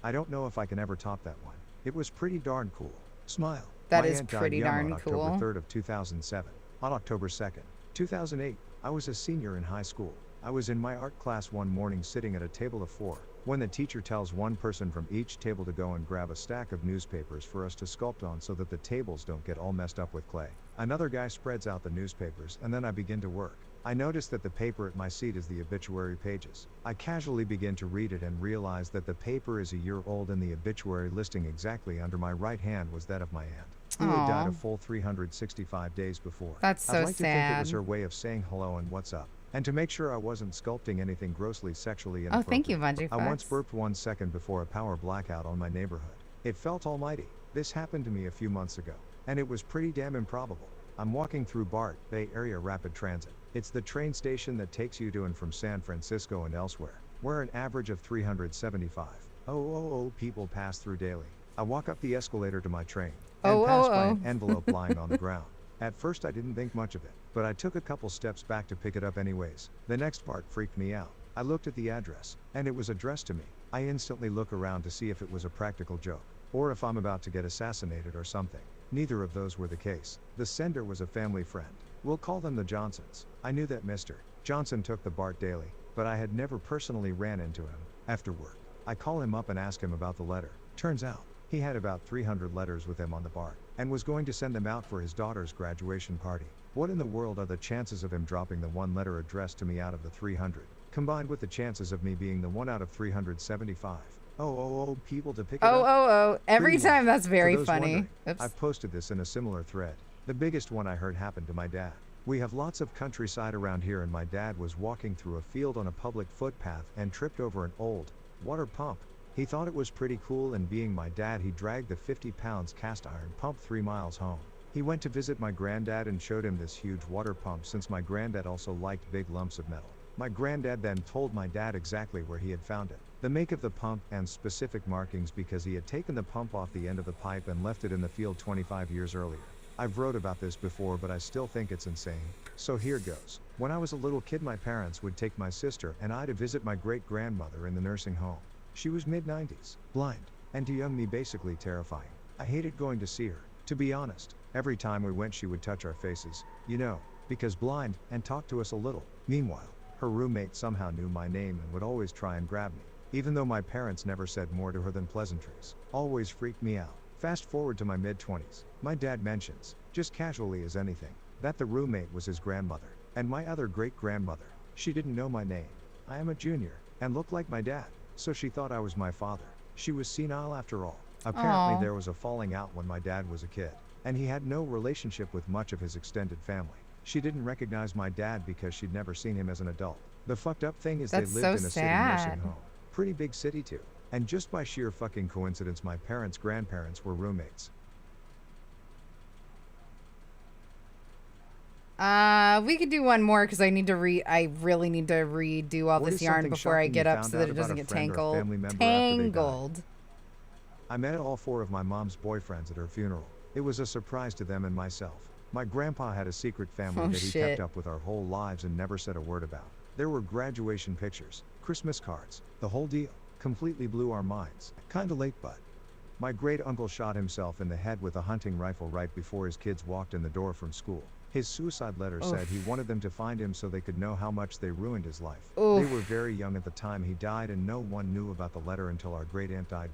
I don't know if I can ever top that one. It was pretty darn cool. Smile. That is pretty darn cool. On October 3rd of 2007. On October 2nd, 2008, I was a senior in high school. I was in my art class one morning sitting at a table of 4, when the teacher tells one person from each table to go and grab a stack of newspapers for us to sculpt on so that the tables don't get all messed up with clay. Another guy spreads out the newspapers and then I begin to work. I notice that the paper at my seat is the obituary pages. I casually begin to read it and realize that the paper is a year old and the obituary listing exactly under my right hand was that of my aunt, who had died a full 365 days before. That's so I'd like to think it was sad. her way of saying hello and what's up. And to make sure I wasn't sculpting anything grossly sexually inappropriate. Oh, thank you, Bungie I once Fox. burped 1 second before a power blackout on my neighborhood. It felt almighty. This happened to me a few months ago, and it was pretty damn improbable. I'm walking through BART, Bay Area Rapid Transit. It's the train station that takes you to and from San Francisco and elsewhere, where an average of 375,000 people pass through daily. I walk up the escalator to my train, and pass by an envelope lying on the ground. At first I didn't think much of it, but I took a couple steps back to pick it up anyways. The next part freaked me out. I looked at the address, and it was addressed to me. I instantly look around to see if it was a practical joke, or if I'm about to get assassinated or something. Neither of those were the case. The sender was a family friend. We'll call them the Johnsons. I knew that Mr. Johnson took the BART daily, but I had never personally ran into him. After work, I call him up and ask him about the letter. Turns out, he had about 300 letters with him on the BART, and was going to send them out for his daughter's graduation party. What in the world are the chances of him dropping the one letter addressed to me out of the 300, combined with the chances of me being the one out of 375? People to pick it up? Every Pretty time much. that's very For those funny. wondering, Oops. I've posted this in a similar thread. The biggest one I heard happened to my dad. We have lots of countryside around here and my dad was walking through a field on a public footpath and tripped over an old water pump. He thought it was pretty cool and being my dad he dragged the 50 pounds cast iron pump 3 miles home. He went to visit my granddad and showed him this huge water pump since my granddad also liked big lumps of metal. My granddad then told my dad exactly where he had found it, the make of the pump and specific markings because he had taken the pump off the end of the pipe and left it in the field 25 years earlier. I've wrote about this before but I still think it's insane. So here goes. When I was a little kid my parents would take my sister and I to visit my great-grandmother in the nursing home. She was mid-90s, blind, and to young me basically terrifying. I hated going to see her, to be honest. Every time we went she would touch our faces, you know, because blind, and talk to us a little. Meanwhile, her roommate somehow knew my name and would always try and grab me, even though my parents never said more to her than pleasantries. Always freaked me out. Fast forward to my mid-20s, my dad mentions, just casually as anything, that the roommate was his grandmother, and my other great-grandmother. She didn't know my name. I am a junior, and looked like my dad, so she thought I was my father. She was senile after all. Apparently there was a falling out when my dad was a kid, and he had no relationship with much of his extended family. She didn't recognize my dad because she'd never seen him as an adult. The fucked up thing is That's they lived so in a city sad. nursing home. Pretty big city too. And just by sheer fucking coincidence my parents' grandparents were roommates. We could do one more because I really need to redo all What this is yarn something before I shocking get you up found so that out it about doesn't a get friend or a tangled. family member after they died? Tangled. I met all 4 of my mom's boyfriends at her funeral. It was a surprise to them and myself. My grandpa had a secret family Oh, that he shit. kept up with our whole lives and never said a word about. There were graduation pictures, Christmas cards, the whole deal. Completely blew our minds. Kinda late but. My great uncle shot himself in the head with a hunting rifle right before his kids walked in the door from school. His suicide letter said he wanted them to find him so they could know how much they ruined his life. Oof. They were very young at the time he died and no one knew about the letter until our great aunt died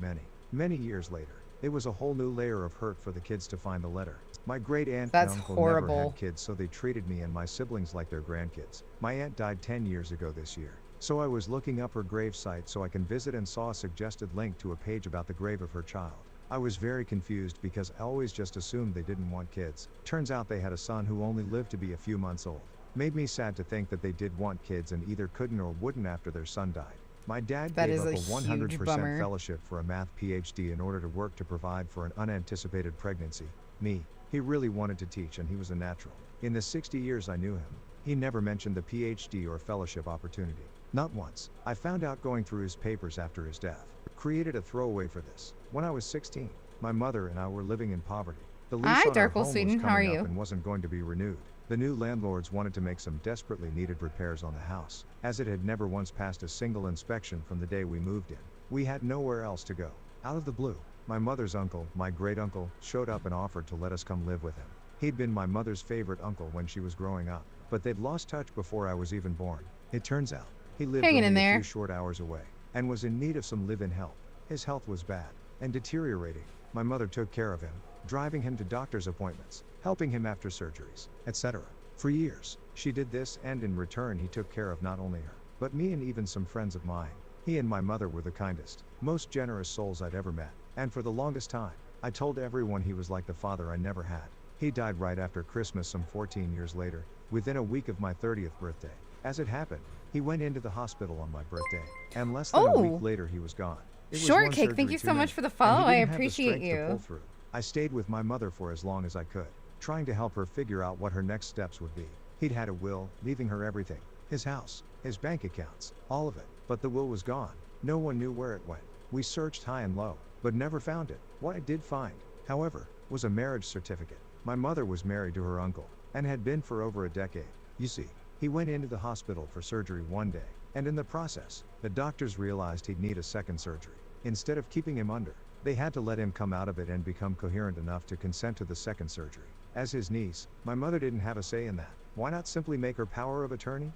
many years later. It was a whole new layer of hurt for the kids to find the letter. My great aunt That's and uncle horrible. never had kids so they treated me and my siblings like their grandkids. My aunt died 10 years ago this year. So I was looking up her grave site so I can visit and saw a suggested link to a page about the grave of her child. I was very confused because I always just assumed they didn't want kids. Turns out they had a son who only lived to be a few months old. Made me sad to think that they did want kids and either couldn't or wouldn't after their son died. My dad That gave is up a a huge 100% bummer. fellowship for a math PhD in order to work to provide for an unanticipated pregnancy. Me. He really wanted to teach and he was a natural. In the 60 years I knew him, he never mentioned the PhD or fellowship opportunity. Not once. I found out going through his papers after his death. Created a throwaway for this. When I was 16, my mother and I were living in poverty. The lease Hi, on our Darkle home was Sweden. How are coming you? up and wasn't going to be renewed. The new landlords wanted to make some desperately needed repairs on the house, as it had never once passed a single inspection from the day we moved in. We had nowhere else to go. Out of the blue, my mother's uncle, my great-uncle, showed up and offered to let us come live with him. He'd been my mother's favorite uncle when she was growing up, but they'd lost touch before I was even born. It turns out, he lived Hanging only in a there. few short hours away, and was in need of some live-in help. His health was bad, and deteriorating. My mother took care of him, driving him to doctor's appointments, helping him after surgeries, etc. For years, she did this, and in return he took care of not only her, but me and even some friends of mine. He and my mother were the kindest, most generous souls I'd ever met, and for the longest time, I told everyone he was like the father I never had. He died right after Christmas some 14 years later, within a week of my 30th birthday. As it happened, he went into the hospital on my birthday, and less than a week later he was gone. It was one Shortcake, thank surgery you too so many, much for the and he follow. I didn't have the appreciate strength to pull you. through. I stayed with my mother for as long as I could, trying to help her figure out what her next steps would be. He'd had a will, leaving her everything. His house, his bank accounts, all of it. But the will was gone. No one knew where it went. We searched high and low, but never found it. What I did find, however, was a marriage certificate. My mother was married to her uncle, and had been for over a decade. You see, he went into the hospital for surgery one day, and in the process, the doctors realized he'd need a second surgery. Instead of keeping him under, they had to let him come out of it and become coherent enough to consent to the second surgery. As his niece, my mother didn't have a say in that. Why not simply make her power of attorney?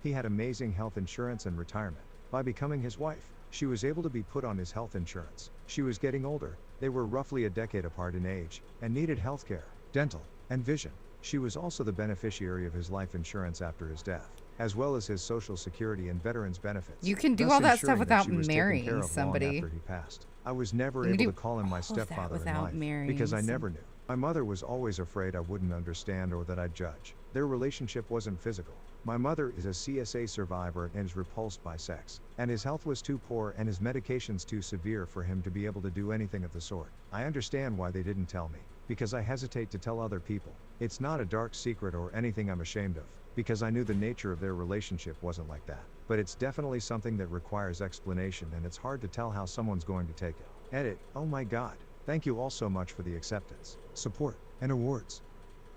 He had amazing health insurance and retirement. By becoming his wife, she was able to be put on his health insurance. She was getting older, they were roughly a decade apart in age, and needed health care, dental, and vision. She was also the beneficiary of his life insurance after his death, as well as his Social Security and veterans benefits. You can do thus all that ensuring stuff without she was taken marrying care of long somebody. after he passed. I was never You can able do to call him my all of that stepfather in without life, marrying because I never some- knew. My mother was always afraid I wouldn't understand or that I'd judge. Their relationship wasn't physical. My mother is a CSA survivor and is repulsed by sex, and his health was too poor and his medications too severe for him to be able to do anything of the sort. I understand why they didn't tell me, because I hesitate to tell other people. It's not a dark secret or anything I'm ashamed of, because I knew the nature of their relationship wasn't like that. But it's definitely something that requires explanation, and it's hard to tell how someone's going to take it. Edit. Oh my god. Thank you all so much for the acceptance, support, and awards.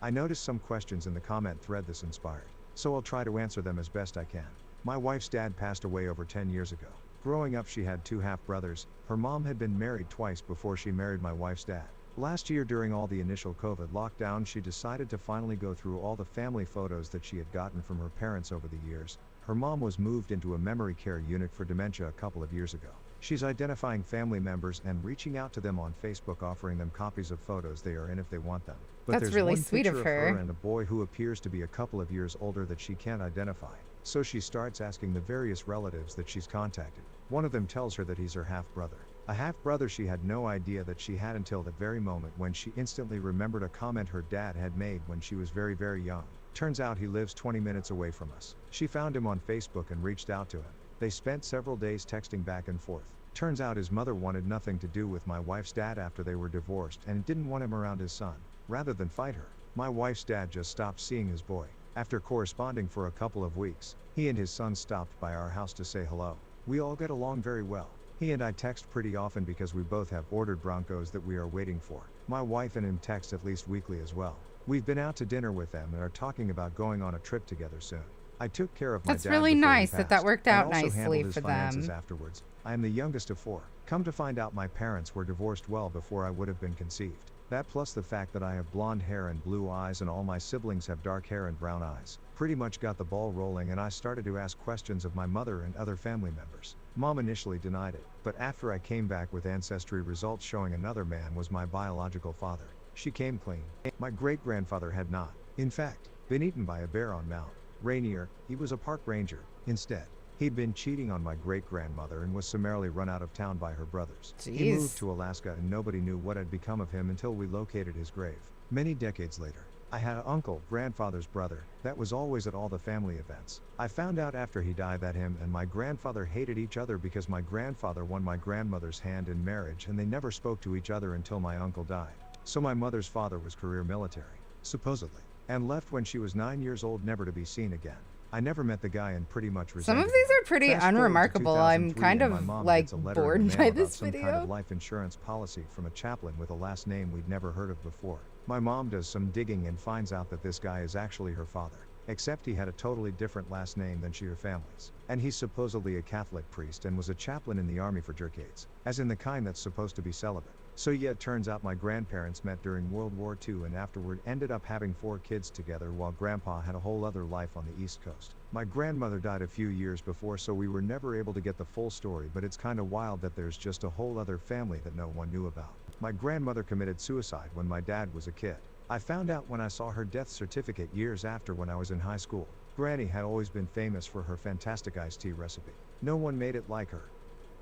I noticed some questions in the comment thread this inspired, so I'll try to answer them as best I can. My wife's dad passed away over 10 years ago. Growing up, she had 2 half-brothers. Her mom had been married twice before she married my wife's dad. Last year, during all the initial COVID lockdown, she decided to finally go through all the family photos that she had gotten from her parents over the years. Her mom was moved into a memory care unit for dementia a couple of years ago. She's identifying family members and reaching out to them on Facebook, offering them copies of photos they are in if they want them. But That's there's really one sweet of picture her. and a boy who appears to be a couple of years older that she can't identify. So she starts asking the various relatives that she's contacted. One of them tells her that he's her half-brother. A half-brother she had no idea that she had until that very moment, when she instantly remembered a comment her dad had made when she was very, very young. Turns out he lives 20 minutes away from us. She found him on Facebook and reached out to him. They spent several days texting back and forth. Turns out his mother wanted nothing to do with my wife's dad after they were divorced and didn't want him around his son. Rather than fight her, my wife's dad just stopped seeing his boy. After corresponding for a couple of weeks, he and his son stopped by our house to say hello. We all get along very well. He and I text pretty often because we both have ordered Broncos that we are waiting for. My wife and him text at least weekly as well. We've been out to dinner with them and are talking about going on a trip together soon. I took care of my That's dad really before he nice that passed, worked and out also nicely handled his for finances them. afterwards. I am the youngest of 4. Come to find out, my parents were divorced well before I would have been conceived. That plus the fact that I have blonde hair and blue eyes and all my siblings have dark hair and brown eyes, pretty much got the ball rolling, and I started to ask questions of my mother and other family members. Mom initially denied it, but after I came back with ancestry results showing another man was my biological father, she came clean. My great-grandfather had not, in fact, been eaten by a bear on Mount Rainier. He was a park ranger. Instead, he'd been cheating on my great-grandmother and was summarily run out of town by her brothers. He Jeez. moved to Alaska and nobody knew what had become of him until we located his grave. Many decades later, I had an uncle, grandfather's brother, that was always at all the family events. I found out after he died that him and my grandfather hated each other because my grandfather won my grandmother's hand in marriage and they never spoke to each other until my uncle died. So my mother's father was career military, supposedly, and left when she was 9 years old, never to be seen again. I never met the guy and pretty much resented Some of him. these are pretty Fast forward to unremarkable. I'm 2003 kind and my of mom like gets a letter in bored the by mail about this some video. kind of life insurance policy from a chaplain with a last name we'd never heard of before. My mom does some digging and finds out that this guy is actually her father, except he had a totally different last name than her family's. And he's supposedly a Catholic priest and was a chaplain in the army for decades, as in the kind that's supposed to be celibate. So yeah, it turns out my grandparents met during World War II and afterward ended up having 4 kids together while Grandpa had a whole other life on the East Coast. My grandmother died a few years before, so we were never able to get the full story, but it's kinda wild that there's just a whole other family that no one knew about. My grandmother committed suicide when my dad was a kid. I found out when I saw her death certificate years after when I was in high school. Granny had always been famous for her fantastic iced tea recipe. No one made it like her.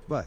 But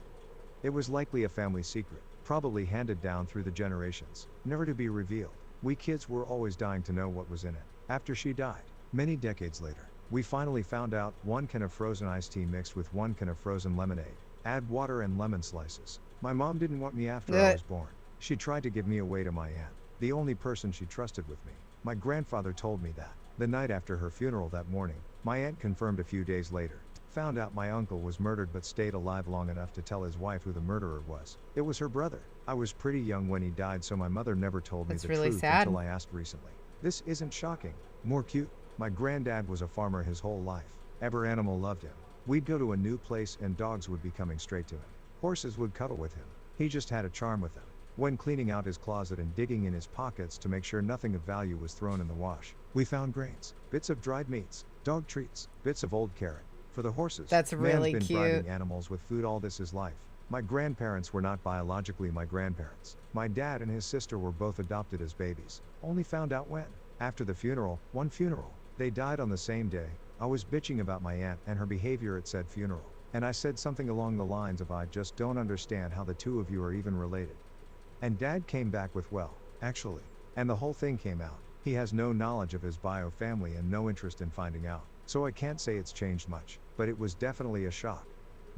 it was likely a family secret, probably handed down through the generations, never to be revealed. We kids were always dying to know what was in it. After she died, many decades later, we finally found out 1 can of frozen iced tea mixed with 1 can of frozen lemonade. Add water and lemon slices. My mom didn't want me after I was born. She tried to give me away to my aunt, the only person she trusted with me. My grandfather told me that. The night after her funeral that morning, my aunt confirmed a few days later. Found out my uncle was murdered but stayed alive long enough to tell his wife who the murderer was. It was her brother. I was pretty young when he died, so my mother never told me the truth until I asked recently. This isn't shocking. More cute. My granddad was a farmer his whole life. Every animal loved him. We'd go to a new place and dogs would be coming straight to him. Horses would cuddle with him. He just had a charm with them. When cleaning out his closet and digging in his pockets to make sure nothing of value was thrown in the wash, we found grains, bits of dried meats, dog treats, bits of old carrot. For the horses, that's really man's been cute. bribing animals with food all this his life. My grandparents were not biologically my grandparents. My dad and his sister were both adopted as babies. Only found out when. After the funeral, one funeral. They died on the same day. I was bitching about my aunt and her behavior at said funeral. And I said something along the lines of, I just don't understand how the two of you are even related. And Dad came back with, well, actually. And the whole thing came out. He has no knowledge of his bio family and no interest in finding out. So I can't say it's changed much, but it was definitely a shock.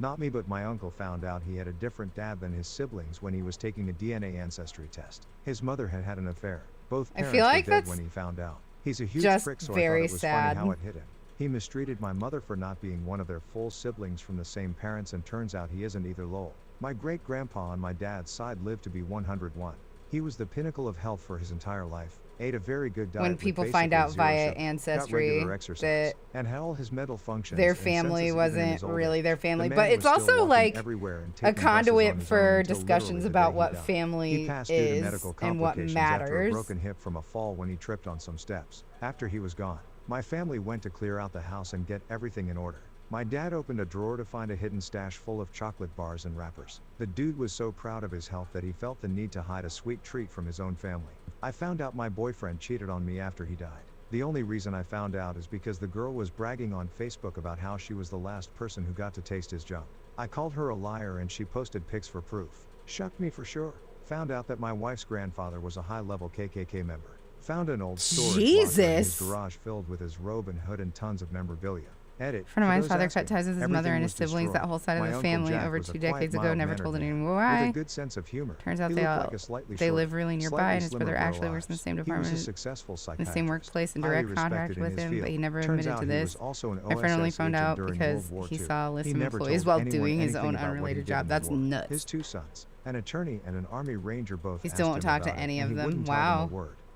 Not me, but my uncle found out he had a different dad than his siblings when he was taking a DNA ancestry test. His mother had had an affair. Both parents were dead when he found out. He's a huge prick, so I thought it was funny how it hit him. He mistreated my mother for not being one of their full siblings from the same parents, and turns out he isn't either. Lol. My great-grandpa on my dad's side lived to be 101. He was the pinnacle of health for his entire life. Ate a very good diet. When people find out via ancestry that and had all his mental functions, their family wasn't really their family, but it's also like a conduit for discussions about what family is and what matters. After a broken hip from a fall when he tripped on some steps. After he was gone, my family went to clear out the house and get everything in order. My dad opened a drawer to find a hidden stash full of chocolate bars and wrappers. The dude was so proud of his health that he felt the need to hide a sweet treat from his own family. I found out my boyfriend cheated on me after he died. The only reason I found out is because the girl was bragging on Facebook about how she was the last person who got to taste his junk. I called her a liar and she posted pics for proof. Shucked me for sure. Found out that my wife's grandfather was a high-level KKK member. Found an old storage locker in his garage filled with his robe and hood and tons of memorabilia. Edit. A friend of mine's father cut ties with his mother and his siblings. That whole side of the family over 2 decades ago. Never told anyone why. With a good sense of humor. Turns out they live really nearby, and his brother actually works in the same department, in the same workplace, in direct contact with him, but he never admitted to this. My friend only found out because he saw a list of employees while doing his own unrelated job. That's nuts. His 2 sons, an attorney and an Army Ranger, both he still won't talk to any of them. Wow.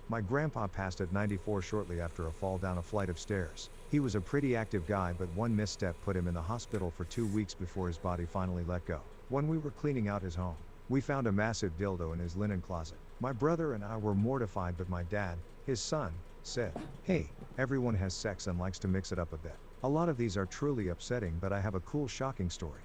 My grandpa passed at 94 shortly after a fall down a flight of stairs. He was a pretty active guy, but one misstep put him in the hospital for 2 weeks before his body finally let go. When we were cleaning out his home, we found a massive dildo in his linen closet. My brother and I were mortified, but my dad, his son, said, "Hey, everyone has sex and likes to mix it up a bit." A lot of these are truly upsetting, but I have a cool, shocking story.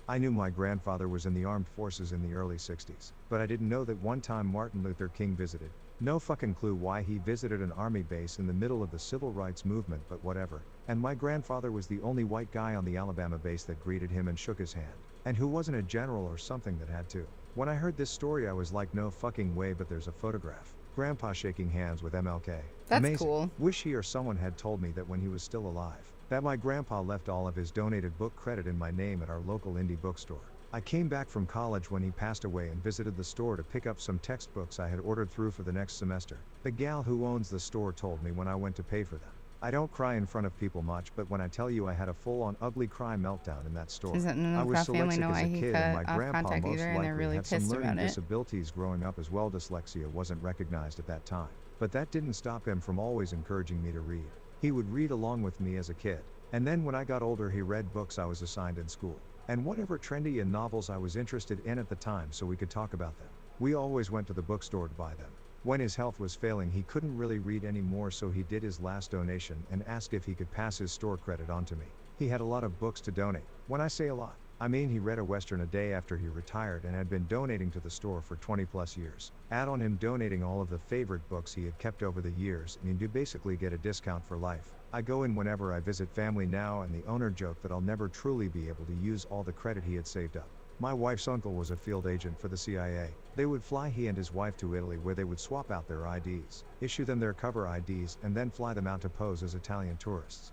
I knew my grandfather was in the armed forces in the early 60s, but I didn't know that one time Martin Luther King visited. No fucking clue why he visited an army base in the middle of the civil rights movement, but whatever. And my grandfather was the only white guy on the Alabama base that greeted him and shook his hand, and who wasn't a general or something that had to. When I heard this story, I was like, no fucking way, but there's a photograph. Grandpa shaking hands with MLK. That's amazing. Cool. Wish he or someone had told me that when he was still alive, that my grandpa left all of his donated book credit in my name at our local indie bookstore. I came back from college when he passed away and visited the store to pick up some textbooks I had ordered through for the next semester. The gal who owns the store told me when I went to pay for them. I don't cry in front of people much, but when I tell you I had a full-on ugly cry meltdown in that store. I was dyslexic as a kid, and my grandpa most likely had some learning disabilities growing up as well. Dyslexia wasn't recognized at that time, but that didn't stop him from always encouraging me to read. He would read along with me as a kid, and then when I got older he read books I was assigned in school, and whatever trendy and novels I was interested in at the time so we could talk about them. We always went to the bookstore to buy them. When his health was failing, he couldn't really read anymore, so he did his last donation and asked if he could pass his store credit on to me. He had a lot of books to donate. When I say a lot, I mean he read a Western a day after he retired and had been donating to the store for 20 plus years. Add on him donating all of the favorite books he had kept over the years, and you basically get a discount for life. I go in whenever I visit family now, and the owner joked that I'll never truly be able to use all the credit he had saved up. My wife's uncle was a field agent for the CIA. They would fly he and his wife to Italy, where they would swap out their IDs, issue them their cover IDs, and then fly them out to pose as Italian tourists.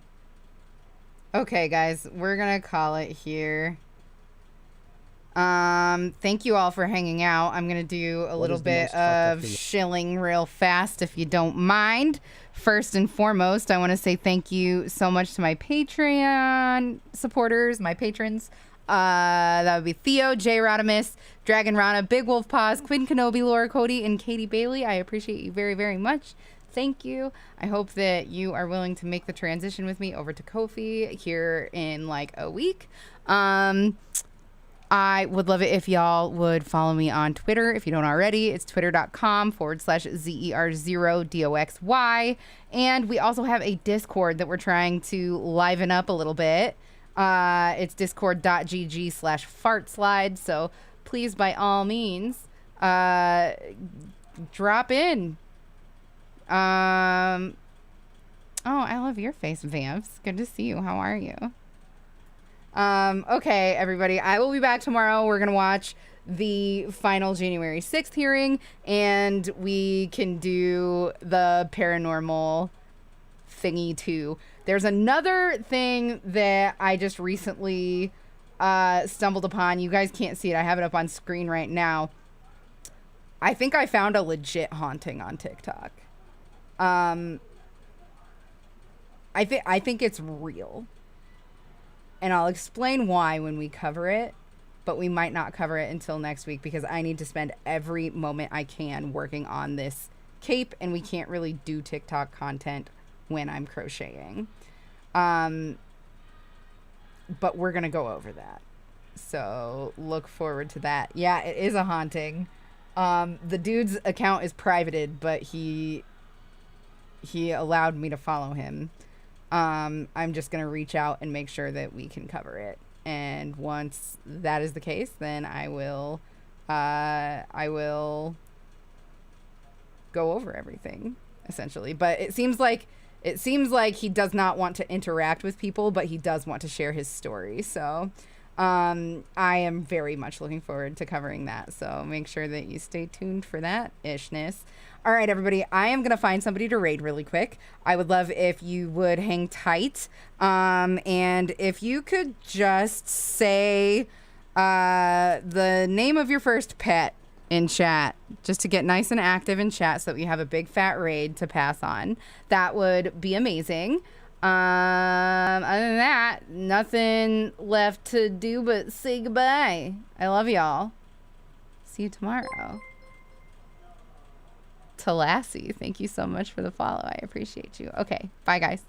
Okay, guys, we're gonna call it here. Thank you all for hanging out. I'm gonna do a little bit of shilling real fast, if you don't mind. First and foremost, I want to say thank you so much to my Patreon supporters, my patrons. That would be Theo, J. Rodimus, Dragon Rana, Big Wolf Paws, Quinn Kenobi, Laura Cody, and Katie Bailey. I appreciate you very, very much. Thank you. I hope that you are willing to make the transition with me over to Ko-fi here in like a week. I would love it if y'all would follow me on Twitter if you don't already. It's twitter.com/ZER0DOXY. And we also have a Discord that we're trying to liven up a little bit. It's discord.gg/fartslide. So please, by all means, drop in. Oh, I love your face, Vamps. Good to see you. How are you? Okay, everybody. I will be back tomorrow. We're going to watch the final January 6th hearing, and we can do the paranormal thingy too. There's another thing that I just recently stumbled upon. You guys can't see it. I have it up on screen right now. I think I found a legit haunting on TikTok. I think it's real. And I'll explain why when we cover it, but we might not cover it until next week because I need to spend every moment I can working on this cape, and we can't really do TikTok content when I'm crocheting. But we're going to go over that. So look forward to that. Yeah, it is a haunting. The dude's account is privated, but he allowed me to follow him. I'm just going to reach out and make sure that we can cover it. And once that is the case, then I will go over everything, essentially. But it seems like he does not want to interact with people, but he does want to share his story. So I am very much looking forward to covering that. So make sure that you stay tuned for that ishness. All right, everybody, I am going to find somebody to raid really quick. I would love if you would hang tight. And if you could just say the name of your first pet in chat, just to get nice and active in chat so that we have a big fat raid to pass on. That would be amazing. Other than that, nothing left to do but say goodbye. I love y'all. See you tomorrow. Talassi, thank you so much for the follow. I appreciate you. Okay, bye guys.